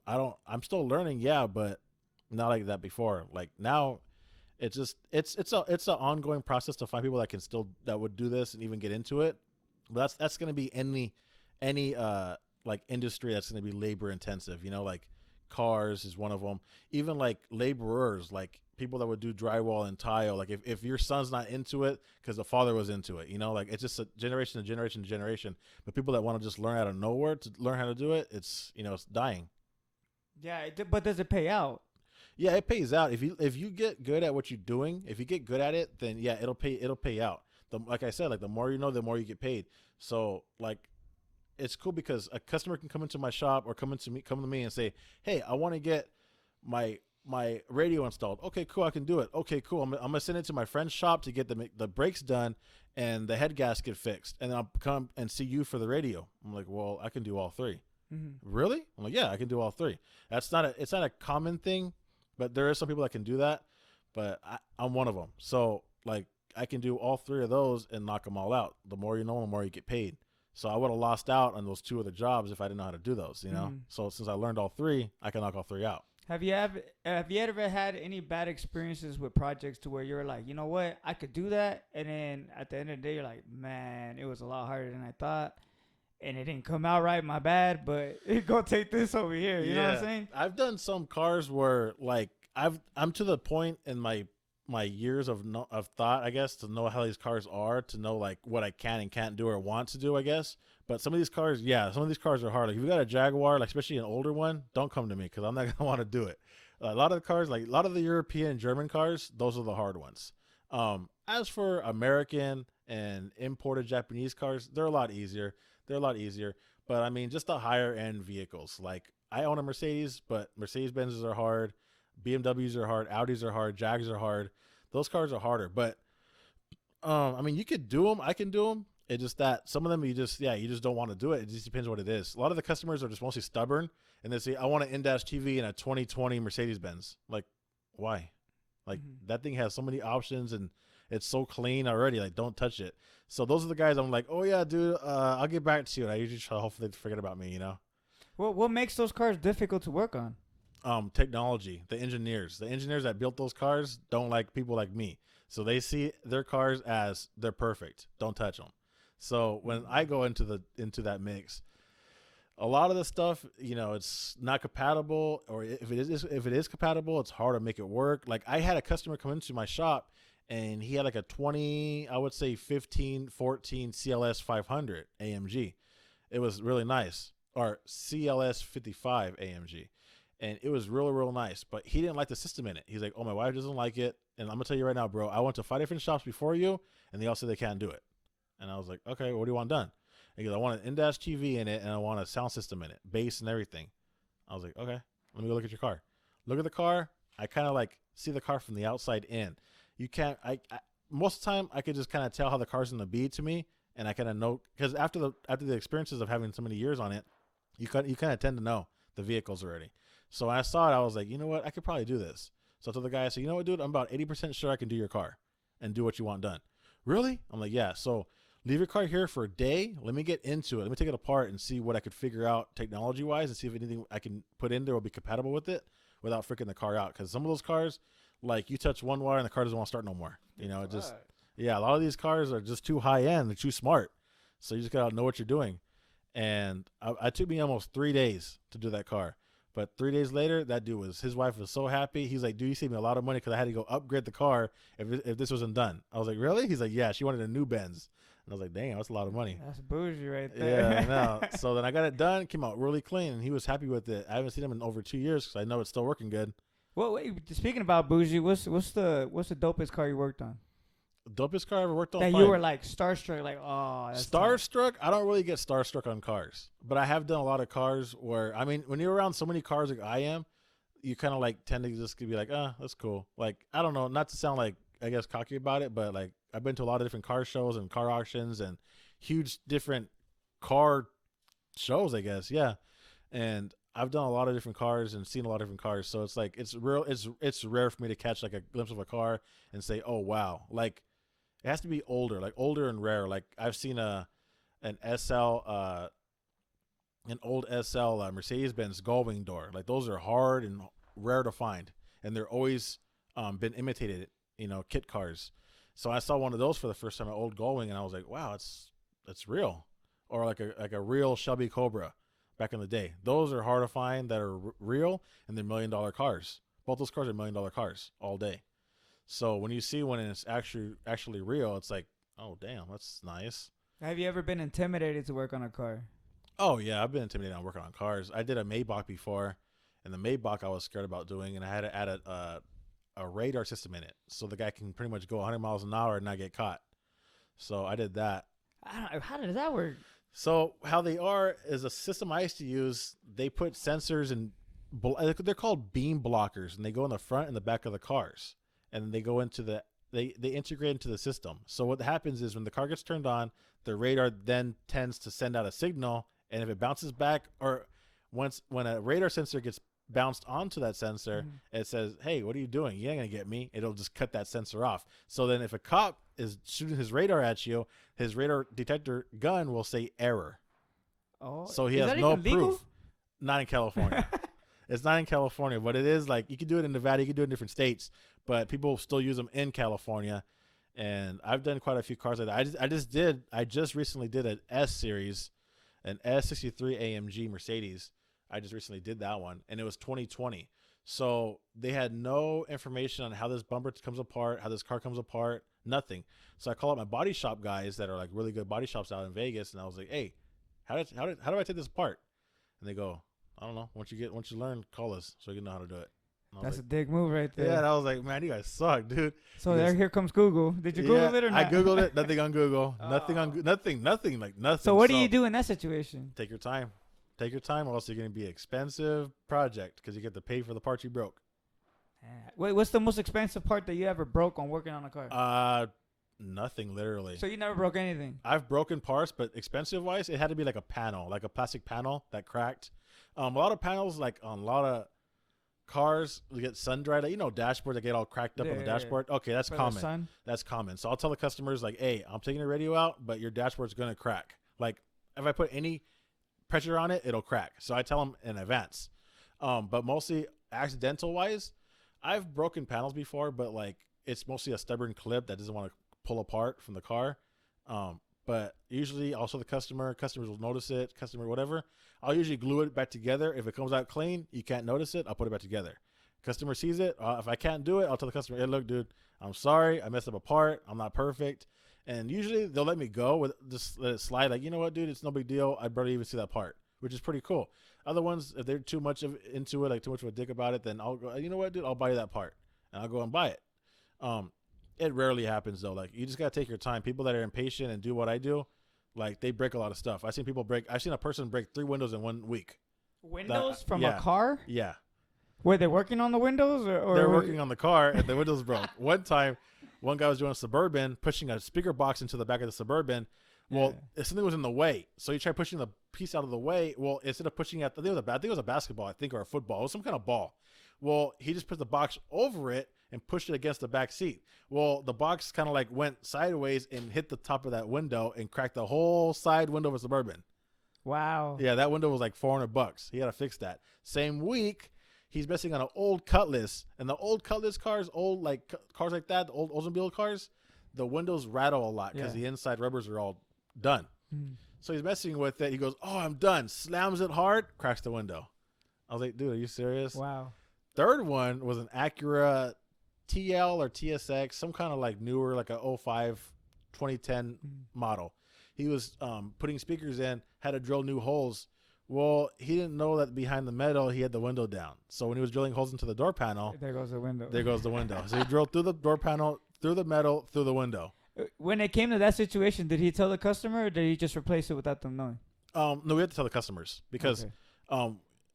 I'm still learning. Yeah. But not like that before. Like now, it's an ongoing process to find people that would do this and even get into it. But that's going to be any like industry that's going to be labor intensive, you know, like cars is one of them. Even like laborers, like people that would do drywall and tile. Like if your son's not into it because the father was into it, you know, like it's just a generation to generation to generation. But people that want to just learn out of nowhere to learn how to do it, it's, you know, it's dying. Yeah, but does it pay out? Yeah, it pays out. If you get good at what you're doing, if you get good at it, then yeah, it'll pay out. Like I said, like the more you know, the more you get paid. So like, it's cool because a customer can come into my shop or come to me and say, hey, I want to get my radio installed. Okay, cool, I can do it. Okay, cool. I'm gonna send it to my friend's shop to get the brakes done and the head gasket fixed, and then I'll come and see you for the radio. I'm like, well, I can do all three. Really? I'm like, yeah, I can do all three. It's not a common thing, but there are some people that can do that. But I'm one of them. So like I can do all three of those and knock them all out. The more you know, the more you get paid. So I would have lost out on those two other jobs if I didn't know how to do those, you know? So since I learned all three, I can knock all three out. Have you ever had any bad experiences with projects to where you're like, you know what, I could do that, and then at the end of the day you're like, man, it was a lot harder than I thought, and it didn't come out right, my bad, but go take this over here. You know what I'm saying? I've done some cars where like I'm to the point in my years of thought, I guess, to know how these cars are, to know like what I can and can't do or want to do, I guess. But some of these cars, are hard. Like if you got a Jaguar, like especially an older one, don't come to me because I'm not gonna want to do it. A lot of the cars, like a lot of the European German cars, those are the hard ones. As for American and imported Japanese cars, they're a lot easier. But I mean, just the higher end vehicles. Like I own a Mercedes, but Mercedes Benzes are hard. BMWs are hard. Audis are hard. Jags are hard. Those cars are harder. But I mean, you could do them. I can do them. It's just that some of them you just don't want to do it. It just depends what it is. A lot of the customers are just mostly stubborn, and they say, I want an in-dash TV in a 2020 Mercedes Benz. Like, why? Like that thing has so many options and it's so clean already. Like, don't touch it. So those are the guys I'm like, oh yeah, dude, I'll get back to you. And I usually try, hopefully they forget about me, you know. Well, what makes those cars difficult to work on? Technology. The engineers that built those cars don't like people like me. So they see their cars as they're perfect. Don't touch them. So when I go into that mix, a lot of the stuff, you know, it's not compatible, or if it is compatible, it's hard to make it work. Like I had a customer come into my shop and he had like a 15, 14 CLS 500 AMG. It was really nice. Or CLS 55 AMG. And it was real, real nice, but he didn't like the system in it. He's like, oh, my wife doesn't like it. And I'm gonna tell you right now, bro, I went to 5 different shops before you and they all said they can't do it. And I was like, okay, what do you want done? And he goes, I want an in-dash TV in it and I want a sound system in it, bass and everything. I was like, okay, let me go look at your car. Look at the car. I kind of like see the car from the outside in. You can't, most of the time I could just kind of tell how the car's going to be to me. And I kind of know, because after the experiences of having so many years on it, you kind of tend to know the vehicles already. So when I saw it, I was like, you know what? I could probably do this. So to the guy, I said, you know what, dude? I'm about 80% sure I can do your car and do what you want done. Really? I'm like, yeah. So leave your car here for a day. Let me get into it. Let me take it apart and see what I could figure out technology-wise and see if anything I can put in there will be compatible with it without freaking the car out. Because some of those cars, like you touch one wire and the car doesn't want to start no more. You know, it just, yeah, a lot of these cars are just too high-end. They're too smart. So you just got to know what you're doing. And it took me almost 3 days to do that car. But 3 days later, his wife was so happy. He's like, dude, you saved me a lot of money because I had to go upgrade the car if this wasn't done. I was like, really? He's like, yeah, she wanted a new Benz. And I was like, dang, that's a lot of money. That's bougie right there. Yeah, I know. So then I got it done, came out really clean, and he was happy with it. I haven't seen him in over 2 years because I know it's still working good. Well, wait, speaking about bougie, what's the dopest car you worked on? Dopest car I ever worked on. That you were like starstruck, like, oh, that's starstruck. I don't really get starstruck on cars, but I have done a lot of cars where, I mean, when you're around so many cars like I am, you kind of like tend to just be like, that's cool. Like, I don't know, not to sound like, I guess, cocky about it, but like I've been to a lot of different car shows and car auctions and huge different car shows, I guess. Yeah. And I've done a lot of different cars and seen a lot of different cars. So it's like, it's rare for me to catch like a glimpse of a car and say, oh, wow. Like, it has to be older and rare. Like I've seen an old SL Mercedes-Benz gullwing door. Like those are hard and rare to find, and they're always been imitated. You know, kit cars. So I saw one of those for the first time, an old gullwing, and I was like, wow, it's real. Or like a real Shelby Cobra back in the day. Those are hard to find that are real, and they're $1 million cars. Both those cars are $1 million cars all day. So when you see one and it's actually real, it's like, oh, damn, that's nice. Have you ever been intimidated to work on a car? Oh, yeah, I've been intimidated on working on cars. I did a Maybach before, and the Maybach I was scared about doing, and I had to add a radar system in it so the guy can pretty much go 100 miles an hour and not get caught. So I did that. How does that work? So how they are is a system I used to use. They put sensors and they're called beam blockers, and they go in the front and the back of the cars. And they go into they integrate into the system. So what happens is when the car gets turned on, the radar then tends to send out a signal, and if it bounces back, or When a radar sensor gets bounced onto that sensor, it says, "Hey, what are you doing? You ain't gonna get me." It'll just cut that sensor off. So then, if a cop is shooting his radar at you, his radar detector gun will say error. Oh, so he has no proof. Not in California. It's not in California, but it is like you can do it in Nevada, you can do it in different states, but people still use them in California. And I've done quite a few cars like that. I just recently did an S series, an S63 AMG Mercedes. I just recently did that one, and it was 2020. So they had no information on how this bumper comes apart, how this car comes apart, nothing. So I call up my body shop guys that are like really good body shops out in Vegas, and I was like, "Hey, how do I take this apart?" And they go, "I don't know. Once you learn, call us so you can know how to do it." That's like, a dick move right there. Yeah, and I was like, "Man, you guys suck, dude." So here comes Google. Did you Google it or not? I Googled it. Nothing on Google. Nothing. So what do you do in that situation? Take your time. Take your time, or else you're going to be an expensive project because you get to pay for the parts you broke. Wait, what's the most expensive part that you ever broke on working on a car? Nothing, literally. So you never broke anything? I've broken parts, but expensive-wise, it had to be like a panel, like a plastic panel that cracked. A lot of panels, like on a lot of cars, we get sun-dried. Like, dashboards that get all cracked up on the dashboard. Yeah. Okay, that's common. That's common. So I'll tell the customers, like, "Hey, I'm taking the radio out, but your dashboard's going to crack. Like, if I put any pressure on it, it'll crack." So I tell them in advance. But mostly accidental wise, I've broken panels before, but like it's mostly a stubborn clip that doesn't want to pull apart from the car. But usually also the customers will notice it, whatever. I'll usually glue it back together. If it comes out clean, you can't notice it, I'll put it back together. Customer sees it. If I can't do it, I'll tell the customer, "Hey, look, dude, I'm sorry. I messed up a part. I'm not perfect." And usually they'll let me go just let it slide. Like, "You know what, dude, it's no big deal. I barely even see that part," which is pretty cool. Other ones, if they're too much into it, like too much of a dick about it, then I'll go, "You know what, dude, I'll buy you that part," and I'll go and buy it. It rarely happens though. Like, you just gotta take your time. People that are impatient and do what I do, like, they break a lot of stuff. I've seen a person break 3 windows in 1 week. Windows from a car? Yeah. Were they working on the windows or they're working on the car and the windows broke. One time, one guy was doing a Suburban, pushing a speaker box into the back of the Suburban. Well, something was in the way, so he tried pushing the piece out of the way. Well, instead of pushing out, I think it was a basketball, or a football. It was some kind of ball. Well, he just put the box over it and pushed it against the back seat. Well, the box kind of like went sideways and hit the top of that window and cracked the whole side window of a Suburban. Wow. Yeah, that window was like $400. He had to fix that. Same week, he's messing on an old Cutlass, and the old Cutlass cars, cars like that, the old Oldsmobile cars, the windows rattle a lot because the inside rubbers are all done. So he's messing with it. He goes, "Oh, I'm done." Slams it hard, cracks the window. I was like, "Dude, are you serious?" Wow. Third one was an Acura TL or TSX, some kind of like newer, like a 05 2010 model. He was putting speakers in, had to drill new holes. Well, he didn't know that behind the metal he had the window down. So when he was drilling holes into the door panel, there goes the window. So he drilled through the door panel, through the metal, through the window. When it came to that situation, did he tell the customer, or did he just replace it without them knowing? No, we have to tell the customers because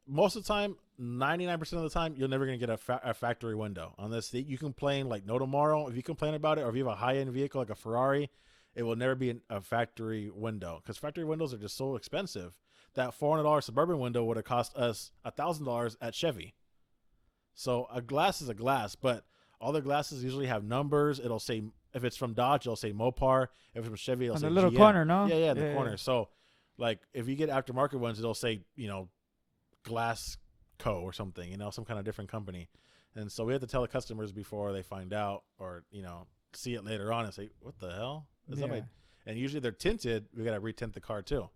most of the time, 99% of the time, you're never going to get a factory window. Unless you complain like no tomorrow. If you complain about it, or if you have a high-end vehicle like a Ferrari, it will never be a factory window because factory windows are just so expensive. That $400 Suburban window would have cost us $1,000 at Chevy. So a glass is a glass, but all the glasses usually have numbers. It'll say, if it's from Dodge, it'll say Mopar. If it's from Chevy, it'll say on the little GM. corner, no? Yeah, the corner. So, like, if you get aftermarket ones, it'll say, Glass Co. or something, some kind of different company. And so we have to tell the customers before they find out, or, see it later on and say, "What the hell?" And usually they're tinted. We got to retint the car too.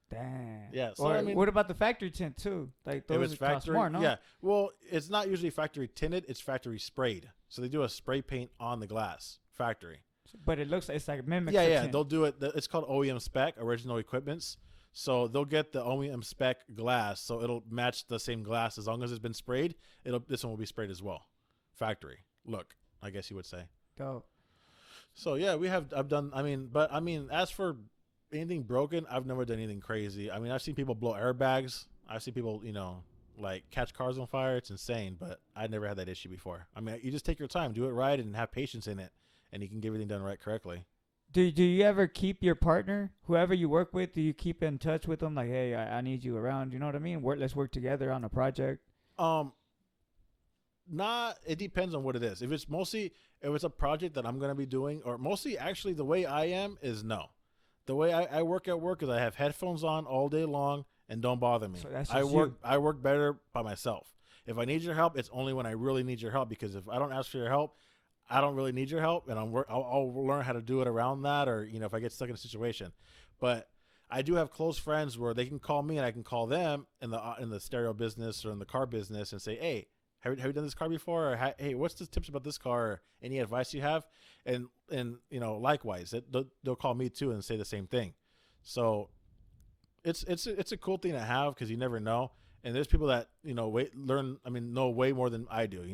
Damn. Yeah. So what about the factory tint too? Like those cost more, no? Yeah. Well, it's not usually factory tinted. It's factory sprayed. So they do a spray paint on the glass factory. But it looks like it's like mimics. Yeah. Tint. They'll do it. It's called OEM spec, original equipments. So they'll get the OEM spec glass, so it'll match the same glass as long as it's been sprayed. This one will be sprayed as well, factory look, I guess you would say. Dope. So yeah, I've done. As for anything broken, I've never done anything crazy. I've seen people blow airbags. I've seen people, like catch cars on fire. It's insane, but I never had that issue before. You just take your time, do it right, and have patience in it, and you can get everything done correctly. Do you ever keep your partner, whoever you work with, do you keep in touch with them? Like, hey, I need you around. You know what I mean? Let's work together on a project. Not. It depends on what it is. If it's a project that I'm gonna be doing, or mostly actually the way I am is no. The way I work at work is I have headphones on all day long and don't bother me. So that's I just work. you. I work better by myself. If I need your help, it's only when I really need your help. Because if I don't ask for your help, I don't really need your help, and I'll learn how to do it around that, or if I get stuck in a situation. But I do have close friends where they can call me and I can call them in the stereo business or in the car business and say, hey, have you done this car before? Or hey, what's the tips about this car? Or any advice you have? And likewise, they'll call me too and say the same thing. So it's a cool thing to have because you never know. And there's people that know way more than I do.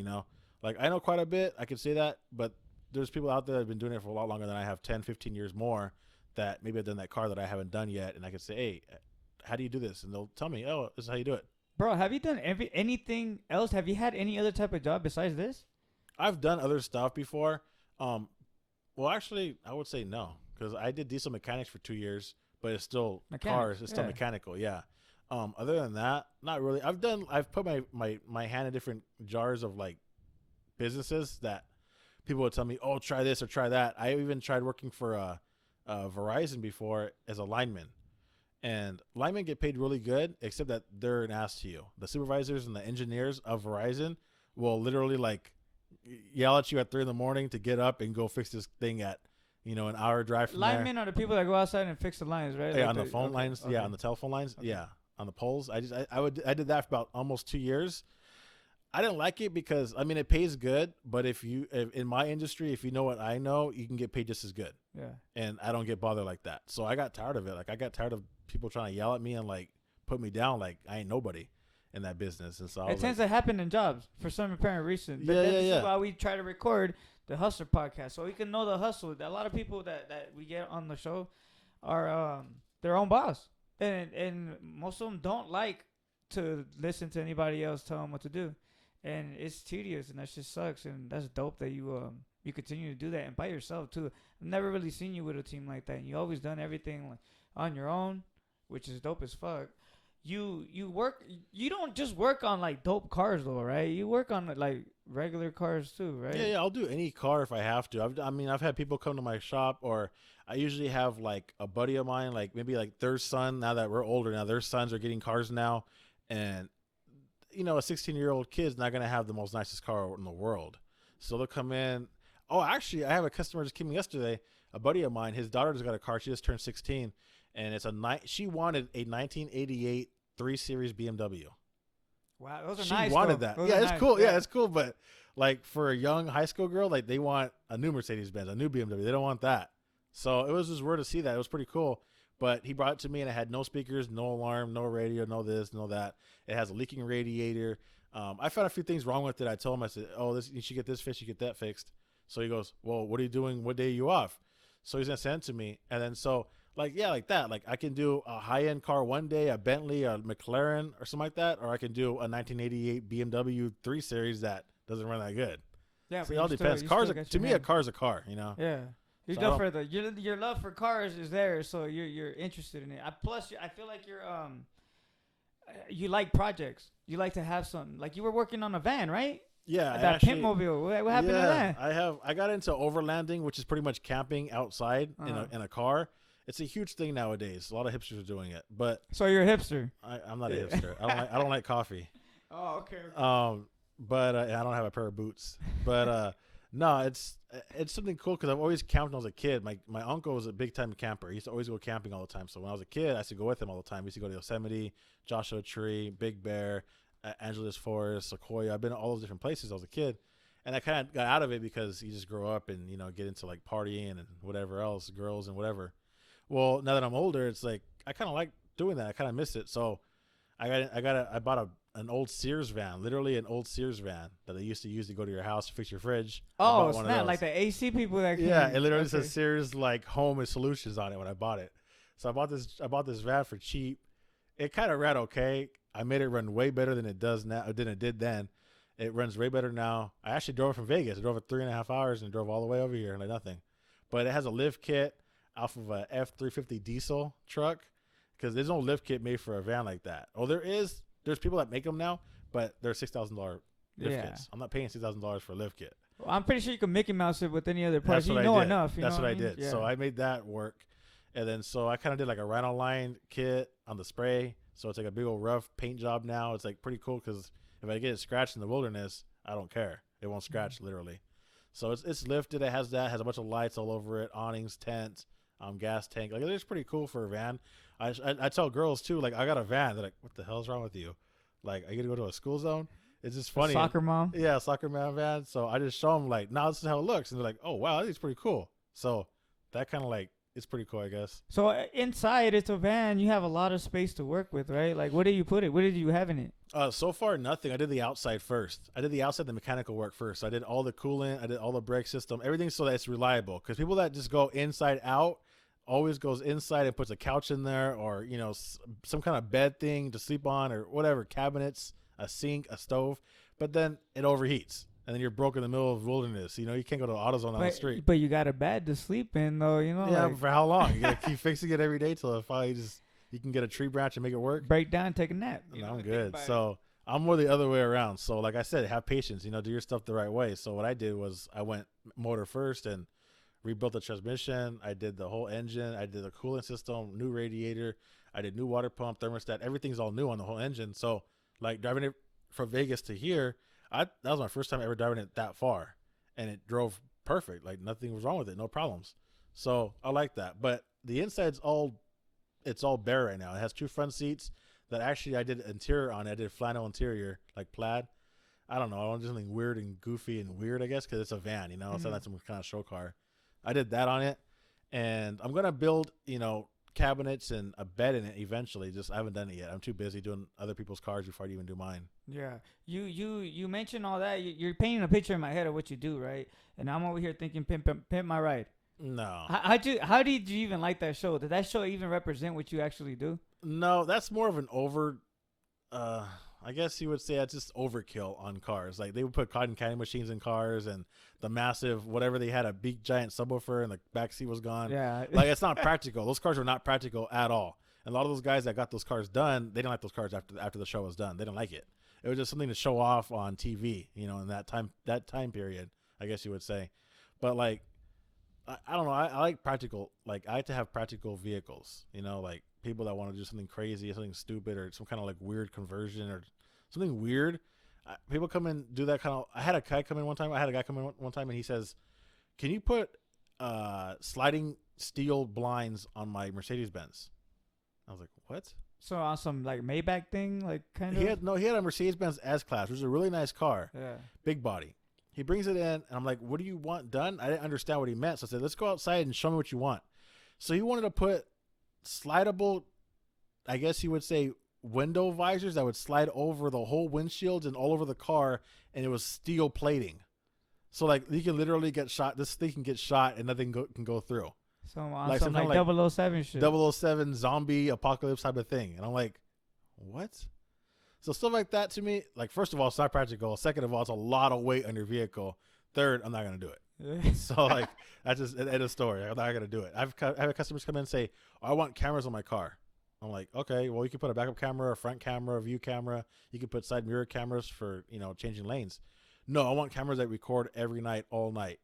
Like, I know quite a bit, I can say that, but there's people out there that have been doing it for a lot longer than I have, 10, 15 years more, that maybe have done that car that I haven't done yet, and I can say, hey, how do you do this? And they'll tell me, oh, this is how you do it. Bro, have you done anything else? Have you had any other type of job besides this? I've done other stuff before. Well, actually, I would say no, because I did diesel mechanics for 2 years, but it's still cars. It's still mechanical, yeah. Other than that, not really. I've put my hand in different jars of, like, businesses that people would tell me, oh, try this or try that. I even tried working for Verizon before as a lineman, and linemen get paid really good, except that they're an ass to you. The supervisors and the engineers of Verizon will literally like yell at you at 3 a.m. to get up and go fix this thing at an hour drive from linemen there. are the people that go outside and fix the lines, right? Yeah, like on the phone lines. Okay. Yeah, on the telephone lines. Okay. Yeah, on the poles. I did that for about almost 2 years. I didn't like it because it pays good, but if in my industry, if you know what I know, you can get paid just as good. Yeah. And I don't get bothered like that. So I got tired of it. Like, I got tired of people trying to yell at me and like put me down like I ain't nobody in that business. And so it tends to happen in jobs for some apparent reason. But this is why we try to record the Hustler podcast, so we can know the hustle. A lot of people that we get on the show are their own boss, and most of them don't like to listen to anybody else tell them what to do. And it's tedious, and that just sucks. And that's dope that you continue to do that, and by yourself too. I've never really seen you with a team like that. And you always done everything like on your own, which is dope as fuck. You work. You don't just work on like dope cars though, right? You work on like regular cars too, right? Yeah. I'll do any car if I have to. I've had people come to my shop, or I usually have like a buddy of mine, like maybe like their son. Now that we're older, now their sons are getting cars now, and a 16-year-old kid's not going to have the most nicest car in the world. So they'll come in. Oh, actually, I have a customer just came in yesterday, a buddy of mine. His daughter just got a car. She just turned 16, and she wanted a 1988 3 Series BMW. Wow, those are she nice. She wanted though. that. Those Yeah, it's nice. cool. Yeah, it's cool. But like for a young high school girl, like they want a new Mercedes-Benz, a new BMW. They don't want that. So it was just weird to see that. It was pretty cool. But he brought it to me, and it had no speakers, no alarm, no radio, no this, no that. It has a leaking radiator. I found a few things wrong with it. I told him, I said, oh, you should get this fixed, you get that fixed. So he goes, well, what are you doing? What day are you off? So he's going to send it to me. And then like that. Like I can do a high-end car one day, a Bentley, a McLaren, or something like that. Or I can do a 1988 BMW 3 Series that doesn't run that good. Yeah, so it all depends. To me, a car's a car, Yeah. You're done for your love for cars is there, so you're interested in it. Plus, I feel like you like projects. You like to have something. Like you were working on a van, right? Yeah, that pimp mobile. What happened to that? I got into overlanding, which is pretty much camping outside in a car. It's a huge thing nowadays. A lot of hipsters are doing it. But so you're a hipster. I'm not a hipster. I don't like coffee. Oh, okay. But I don't have a pair of boots. But no, it's something cool because I've always camped when I was a kid. My uncle was a big time camper. He used to always go camping all the time. So when I was a kid, I used to go with him all the time. We used to go to Yosemite, Joshua Tree, Big Bear, Angeles Forest, Sequoia. I've been to all those different places. I was a kid, and I kind of got out of it because you just grow up and get into like partying and whatever else, girls and whatever. Well, now that I'm older, it's like I kind of like doing that. I kind of miss it. So I bought an old Sears van, literally an old Sears van that they used to use to go to your house to fix your fridge. Oh, it's not like the AC people that came. Yeah, it literally says Sears like Home and Solutions on it when I bought it. So I bought this van for cheap. It kind of ran okay. I made it run way better than it does now, than it did then. It runs way better now. I actually drove it from Vegas. I drove it 3.5 hours and drove all the way over here like nothing. But it has a lift kit. off of a F-350 diesel truck because there's no lift kit made for a van like that. Oh, there's people that make them now, but they're $6,000 lift kits. I'm not paying $6,000 for a lift kit. Well, I'm pretty sure you can Mickey Mouse it with any other parts. You know enough. That's what I did. Yeah. So I made that work. And then so I kind of did like a Rhino-Line kit on the spray. So it's like a big old rough paint job now. It's like pretty cool because if I get it scratched in the wilderness, I don't care. It won't scratch literally. So it's lifted. It has a bunch of lights all over it, awnings, tent, gas tank. Like it's pretty cool for a van. I tell girls too, like I got a van. They're like, what the hell is wrong with you? Like, are you gonna go to a school zone? It's just funny. Soccer mom? Yeah, soccer mom van. So I just show them like, now this is how it looks. And they're like, oh wow, it's pretty cool. So that kind of like, it's pretty cool, I guess. So inside, it's a van. You have a lot of space to work with, right? Like, what did you put it? What did you have in it? So far, nothing. I did the outside first. I did the outside, the mechanical work first. I did all the coolant. I did all the brake system, everything so that it's reliable. Because people that just go inside out always goes inside and puts a couch in there or, you know, some kind of bed thing to sleep on or whatever, cabinets, a sink, a stove. But then it overheats. And then you're broke in the middle of wilderness. You know, you can't go to AutoZone on the street. But you got a bed to sleep in, though, you know? Yeah, like, for how long? You got to keep fixing it every day till it finally you can get a tree branch and make it work. Break down, take a nap. No, I'm good. So I'm more the other way around. So like I said, have patience, you know, do your stuff the right way. So what I did was I went motor first and rebuilt the transmission. I did the whole engine. I did the coolant system, new radiator. I did new water pump, thermostat. Everything's all new on the whole engine. So like driving it from Vegas to here, that was my first time ever driving it that far, and it drove perfect. Like nothing was wrong with it, no problems. So I like that. But the inside's it's all bare right now. It has 2 front seats that actually I did interior on. I did flannel interior, like plaid. I don't know. I want to do something weird and goofy and weird, I guess, because it's a van, you know. Mm-hmm. So that's some kind of show car. I did that on it, and I'm gonna build, you know, cabinets and a bed in it eventually. Just I haven't done it yet. I'm too busy doing other people's cars before I even do mine. Yeah, you mentioned all that. You're painting a picture in my head of what you do, right? And I'm over here thinking, pimp my ride. No. How did you even like that show? Did that show even represent what you actually do? No, that's more of an I guess you would say that's just overkill on cars. Like they would put cotton candy machines in cars and the massive whatever they had, a big giant subwoofer and the back seat was gone. Yeah. Like it's not practical. Those cars were not practical at all. And a lot of those guys that got those cars done, they didn't like those cars after the show was done. They didn't like it. It was just something to show off on TV, you know, in that time period, I guess you would say. But like I don't know, I like practical, like I like to have practical vehicles, you know, like people that want to do something crazy, something stupid, or some kind of like weird conversion or something weird. People come and do that kind of. I had a guy come in one time and he says, "Can you put sliding steel blinds on my Mercedes-Benz?" I was like, "What?" So on some like Maybach thing, like kind of. He had a Mercedes-Benz S-Class, which is a really nice car. Yeah. Big body. He brings it in, and I'm like, "What do you want done?" I didn't understand what he meant, so I said, "Let's go outside and show me what you want." So he wanted to put slidable, I guess you would say, window visors that would slide over the whole windshields and all over the car, and it was steel plating. So like you can literally get shot. This thing can get shot and nothing can go through. Some like 007 shit. 007 zombie apocalypse type of thing. And I'm like, what? So stuff like that to me, like first of all, it's not practical. Second of all, it's a lot of weight on your vehicle. Third, I'm not gonna do it. So like that's just end of story. I'm not gonna do it. I've had customers come in and say, oh, I want cameras on my car. I'm like, okay, well, you can put a backup camera, a front camera, a view camera. You can put side mirror cameras for, you know, changing lanes. No, I want cameras that record every night, all night.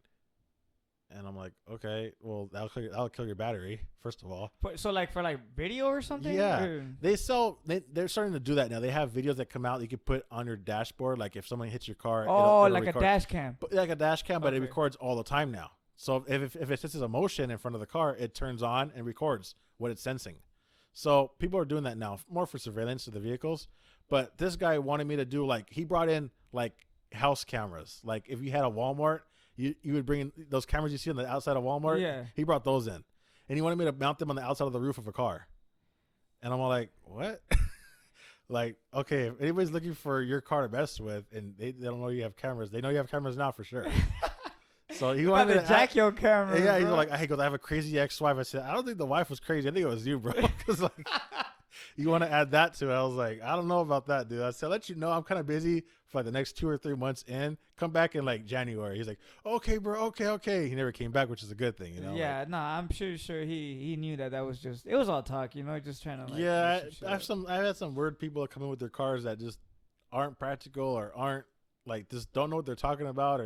And I'm like, okay, well, that'll kill your battery, first of all. So like for like video or something? Yeah. Or? They're starting to do that now. They have videos that come out that you can put on your dashboard. Like if someone hits your car. Oh, it'll like record. A dash cam. Like a dash cam, but it records all the time now. So if it senses a motion in front of the car, it turns on and records what it's sensing. So people are doing that now, more for surveillance of the vehicles. But this guy wanted me to do like, he brought in like house cameras. Like if you had a Walmart, you would bring in those cameras you see on the outside of Walmart. Yeah. He brought those in. And he wanted me to mount them on the outside of the roof of a car. And I'm all like, what? Like, okay, if anybody's looking for your car to mess with and they don't know you have cameras, they know you have cameras now for sure. So he wanted to jack your camera. Yeah, he's like, hey, goes, I have a crazy ex-wife. I said, I don't think the wife was crazy. I think it was you, bro. Because like, you want to add that to it. I was like, I don't know about that, dude. I said, let you know I'm kind of busy for like the next 2 or 3 months in. Come back in like January. He's like, okay, bro. Okay. He never came back, which is a good thing, you know? Yeah, no, I'm sure he knew that was just, it was all talk, you know, just trying to like. Yeah, I've had some weird people that come in with their cars that just aren't practical or aren't like, just don't know what they're talking about,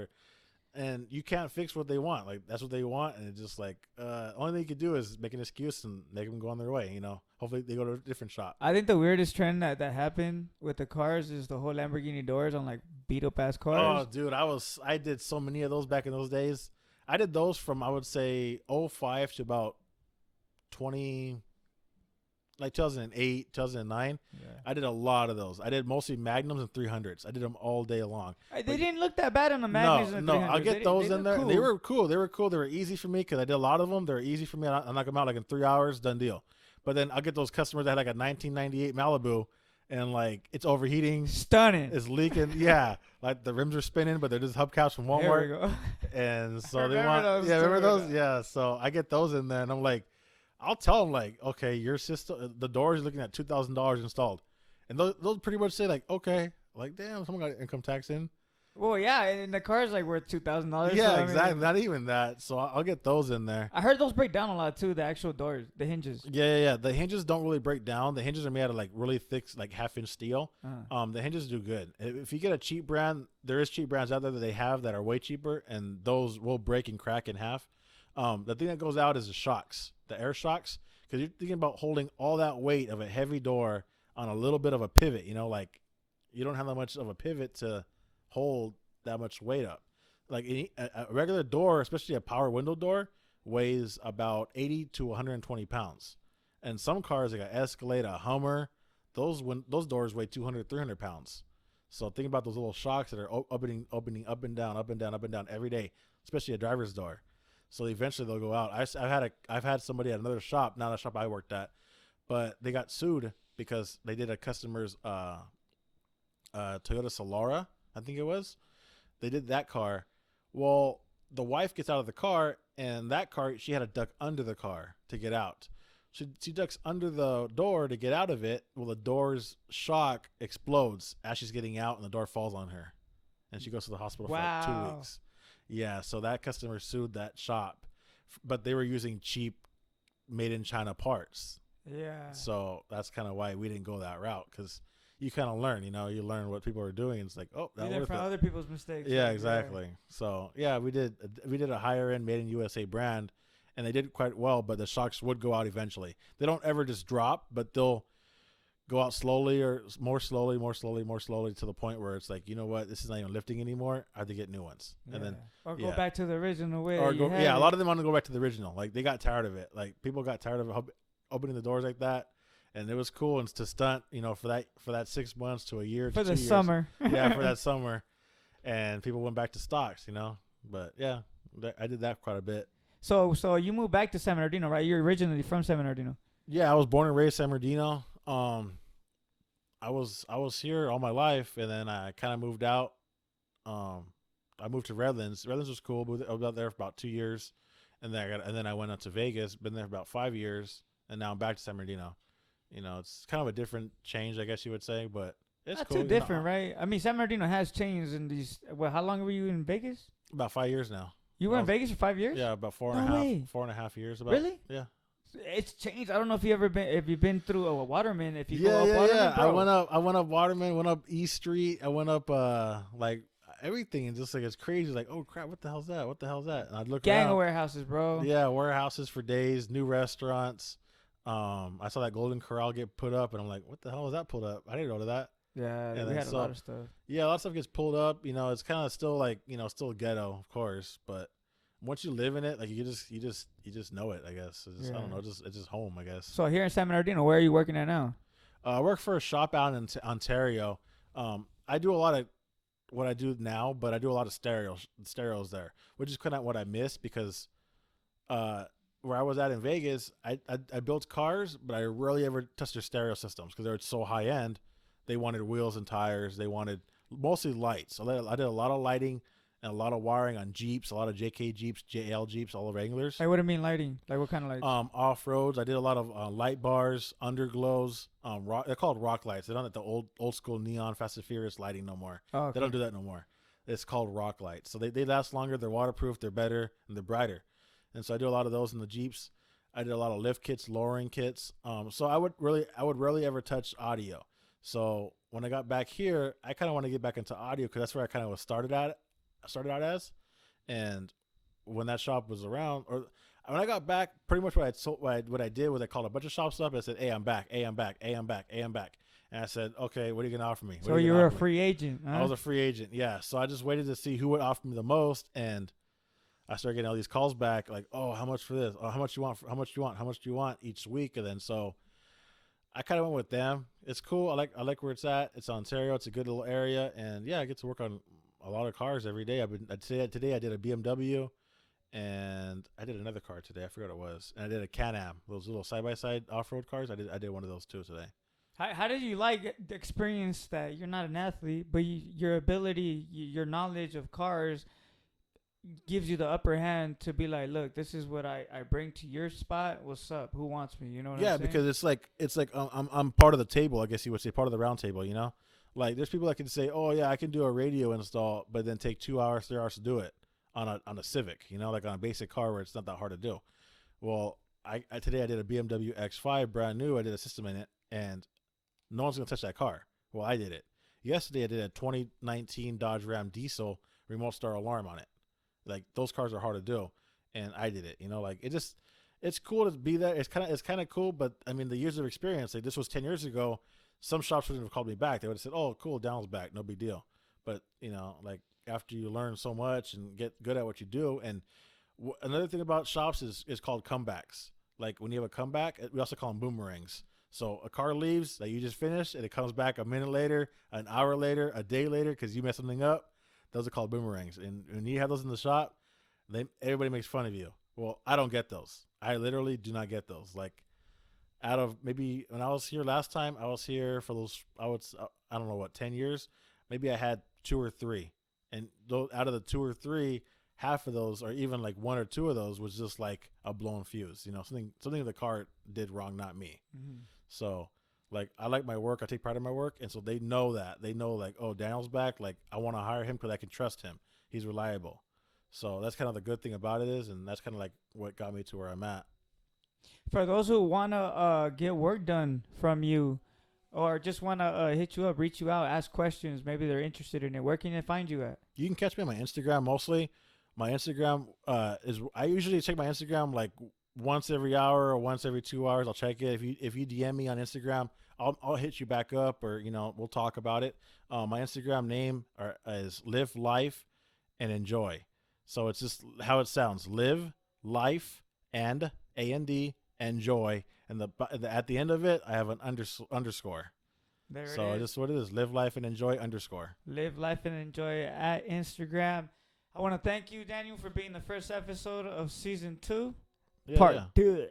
and you can't fix what they want. Like, that's what they want. And it's just like, only thing you could do is make an excuse and make them go on their way, you know? Hopefully they go to a different shop. I think the weirdest trend that happened with the cars is the whole Lamborghini doors on like beat up ass cars. Oh, dude, I did so many of those back in those days. I did those from, I would say, 05 to about 2008, 2009. Yeah. I did a lot of those. I did mostly Magnums and 300s. I did them all day long. They didn't look that bad on the Magnums and 300s. No, I'll get those in there. Cool. They were cool. They were easy for me because I did a lot of them. They were easy for me. I knock them out like in 3 hours, done deal. But then I'll get those customers that had like a 1998 Malibu and like it's overheating. Stunning. It's leaking. Yeah. Like the rims are spinning, but they're just hubcaps from Walmart. There we go. And so they want, remember those? Yeah. So I get those in there and I'm like, I'll tell them like, okay, your system, the door is looking at $2,000 installed. And they'll pretty much say like, okay, like, damn, someone got income tax in. Well, yeah, and the car's like worth $2,000. Yeah, so, exactly. I mean, not even that. So I'll get those in there. I heard those break down a lot too. The actual doors, the hinges. Yeah. The hinges don't really break down. The hinges are made out of like really thick, like 1/2-inch steel. The hinges do good. If you get a cheap brand, there is cheap brands out there that they have that are way cheaper, and those will break and crack in half. The thing that goes out is the shocks, the air shocks, because you're thinking about holding all that weight of a heavy door on a little bit of a pivot. You know, like you don't have that much of a pivot to hold that much weight up. Like a regular door, especially a power window door, weighs about 80 to 120 pounds. And some cars, like an Escalade, a Hummer, those doors weigh 200, 300 pounds. So think about those little shocks that are opening up and down every day, especially a driver's door. So eventually they'll go out. I've had somebody at another shop, not a shop I worked at, but they got sued because they did a customer's Toyota Solara, I think it was. They did that car. Well, the wife gets out of the car, and that car, she had to duck under the car to get out. She ducks under the door to get out of it. Well, the door's shock explodes as she's getting out, and the door falls on her. And she goes to the hospital for like 2 weeks. Yeah, so that customer sued that shop, but they were using cheap made in China parts. Yeah. So that's kind of why we didn't go that route, because you kind of learn, you learn what people are doing. It's like, oh, that learn from other people's mistakes. Yeah, exactly. Yeah. So yeah, we did a higher end made in USA brand, and they did quite well, but the shocks would go out eventually. They don't ever just drop, but they'll go out slowly or more slowly to the point where it's like, you know what, this is not even lifting anymore. I have to get new ones. Yeah. And then go back to the original way. A lot of them want to go back to the original. Like they got tired of it. Like people got tired of opening the doors like that. And it was cool and to stunt, for that 6 months to a year for to the 2 summer. Yeah, for that summer, and people went back to stocks, But yeah, I did that quite a bit. So you moved back to San Bernardino, right? You're originally from San Bernardino. Yeah, I was born and raised San Bernardino. I was here all my life, and then I kind of moved out. I moved to Redlands. Redlands was cool. I was out there for about 2 years, and then I went out to Vegas. Been there for about 5 years, and now I'm back to San Bernardino. It's kind of a different change, I guess you would say, but it's not cool. Too different, right? I mean, San Bernardino has changed in these. Well, how long were you in Vegas? About 5 years now. You were in Vegas for 5 years? Yeah, about 4.5 years. About. Really? Yeah. It's changed. I don't know if you've been through a Waterman. If you go up Waterman, yeah. Bro. I went up Waterman, went up East Street. I went up like everything, and just like it's crazy. Like, oh crap, what the hell's that? What the hell's that? And I'd look gang around. of warehouses, bro. Yeah, warehouses for days, new restaurants. I saw that Golden Corral get put up, and I'm like, what the hell was that pulled up? I didn't know to that. Yeah, we had a lot of stuff. Yeah, a lot of stuff gets pulled up. It's kind of still like still ghetto, of course, but once you live in it, like you just know it. I guess I don't know. It's just home, I guess. So here in San Bernardino, where are you working at now? I work for a shop out in Ontario. I do a lot of what I do now, but I do a lot of stereos there, which is kind of what I miss because where I was at in Vegas, I built cars, but I rarely ever touched their stereo systems because they were so high end. They wanted wheels and tires. They wanted mostly lights. So I did a lot of lighting, and a lot of wiring on Jeeps, a lot of JK Jeeps, JL Jeeps, all the Wranglers. Like, what do you mean lighting? Like, what kind of lights? Off roads. I did a lot of light bars, underglows. They're called rock lights. They don't have the old school neon Fast and Furious lighting no more. Oh, okay. They don't do that no more. It's called rock lights. So they last longer. They're waterproof. They're better and they're brighter. And so I do a lot of those in the Jeeps. I did a lot of lift kits, lowering kits. So I would rarely ever touch audio. So when I got back here, I kind of want to get back into audio because that's where I kind of was started out as. And when that shop was around, or when I got back, pretty much what I did was I called a bunch of shops up and I said, "Hey, I'm back. Hey, I'm back. Hey, I'm back. Hey, I'm back." And I said, "Okay, what are you gonna offer me?" So you were a free agent. Huh? I was a free agent, yeah. So I just waited to see who would offer me the most, and I started getting all these calls back, like, "Oh, how much for this? Oh, how much you want? How much do you want? How much do you want?" Each week, and then so I kind of went with them. It's cool. I like where it's at. It's Ontario. It's a good little area, and yeah, I get to work on a lot of cars every day. Today I did a BMW, and I did another car today. I forgot what it was, and I did a Can-Am, those little side-by-side off-road cars. I did one of those too today. How did you like the experience that you're not an athlete, but your ability, your knowledge of cars gives you the upper hand to be like, look, this is what I bring to your spot. What's up? Who wants me? You know what I'm saying? Yeah, because it's like I'm part of the table. I guess you would say part of the round table. You know, like there's people that can say, oh yeah, I can do a radio install, but then take 2 hours, 3 hours to do it on a Civic. You know, like on a basic car where it's not that hard to do. Well, today I did a BMW X5 brand new. I did a system in it, and no one's gonna touch that car. Well, I did it. Yesterday I did a 2019 Dodge Ram diesel remote start alarm on it. Like those cars are hard to do, and I did it. You know, like it's cool to be there. It's kind of cool, but I mean the years of experience. Like this was 10 years ago. Some shops wouldn't have called me back. They would have said, "Oh, cool, Daniel's back, no big deal." But you know, like after you learn so much and get good at what you do, and another thing about shops is called comebacks. Like when you have a comeback, we also call them boomerangs. So a car leaves that you just finished, and it comes back a minute later, an hour later, a day later, because you messed something up. Those are called boomerangs. And when you have those in the shop, everybody makes fun of you. Well, I don't get those. I literally do not get those. Like out of maybe when I was here last time, I was here for those, I don't know what, 10 years. Maybe I had 2 or 3. And out of the 2 or 3, half of those, or even like 1 or 2 of those, was just like a blown fuse. You know, something the car did wrong, not me. Mm-hmm. So, like, I like my work. I take pride in my work. And so they know that. They know, like, oh, Daniel's back. Like, I want to hire him because I can trust him. He's reliable. So that's kind of the good thing about it is, and that's kind of like what got me to where I'm at. For those who want to get work done from you or just want to hit you up, reach you out, ask questions, maybe they're interested in it, where can they find you at? You can catch me on my Instagram mostly. My Instagram I usually check my Instagram like once every hour or once every 2 hours. I'll check it. If you DM me on Instagram, I'll hit you back up, or you know, we'll talk about it. My Instagram name is Live Life and Enjoy. So it's just how it sounds: Live Life and AND Enjoy, and at the end of it, I have an underscore. There so it is. Just what it is: Live Life and Enjoy _. Live Life and Enjoy at Instagram. I want to thank you, Daniel, for being the first episode of season 2. Part 2.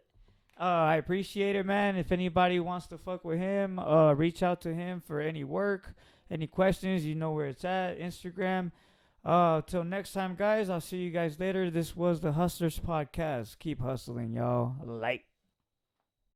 I appreciate it, man. If anybody wants to fuck with him, reach out to him for any work, any questions. You know where it's at, Instagram. Till next time, guys. I'll see you guys later. This was the Hustlers Podcast. Keep hustling, y'all. Like.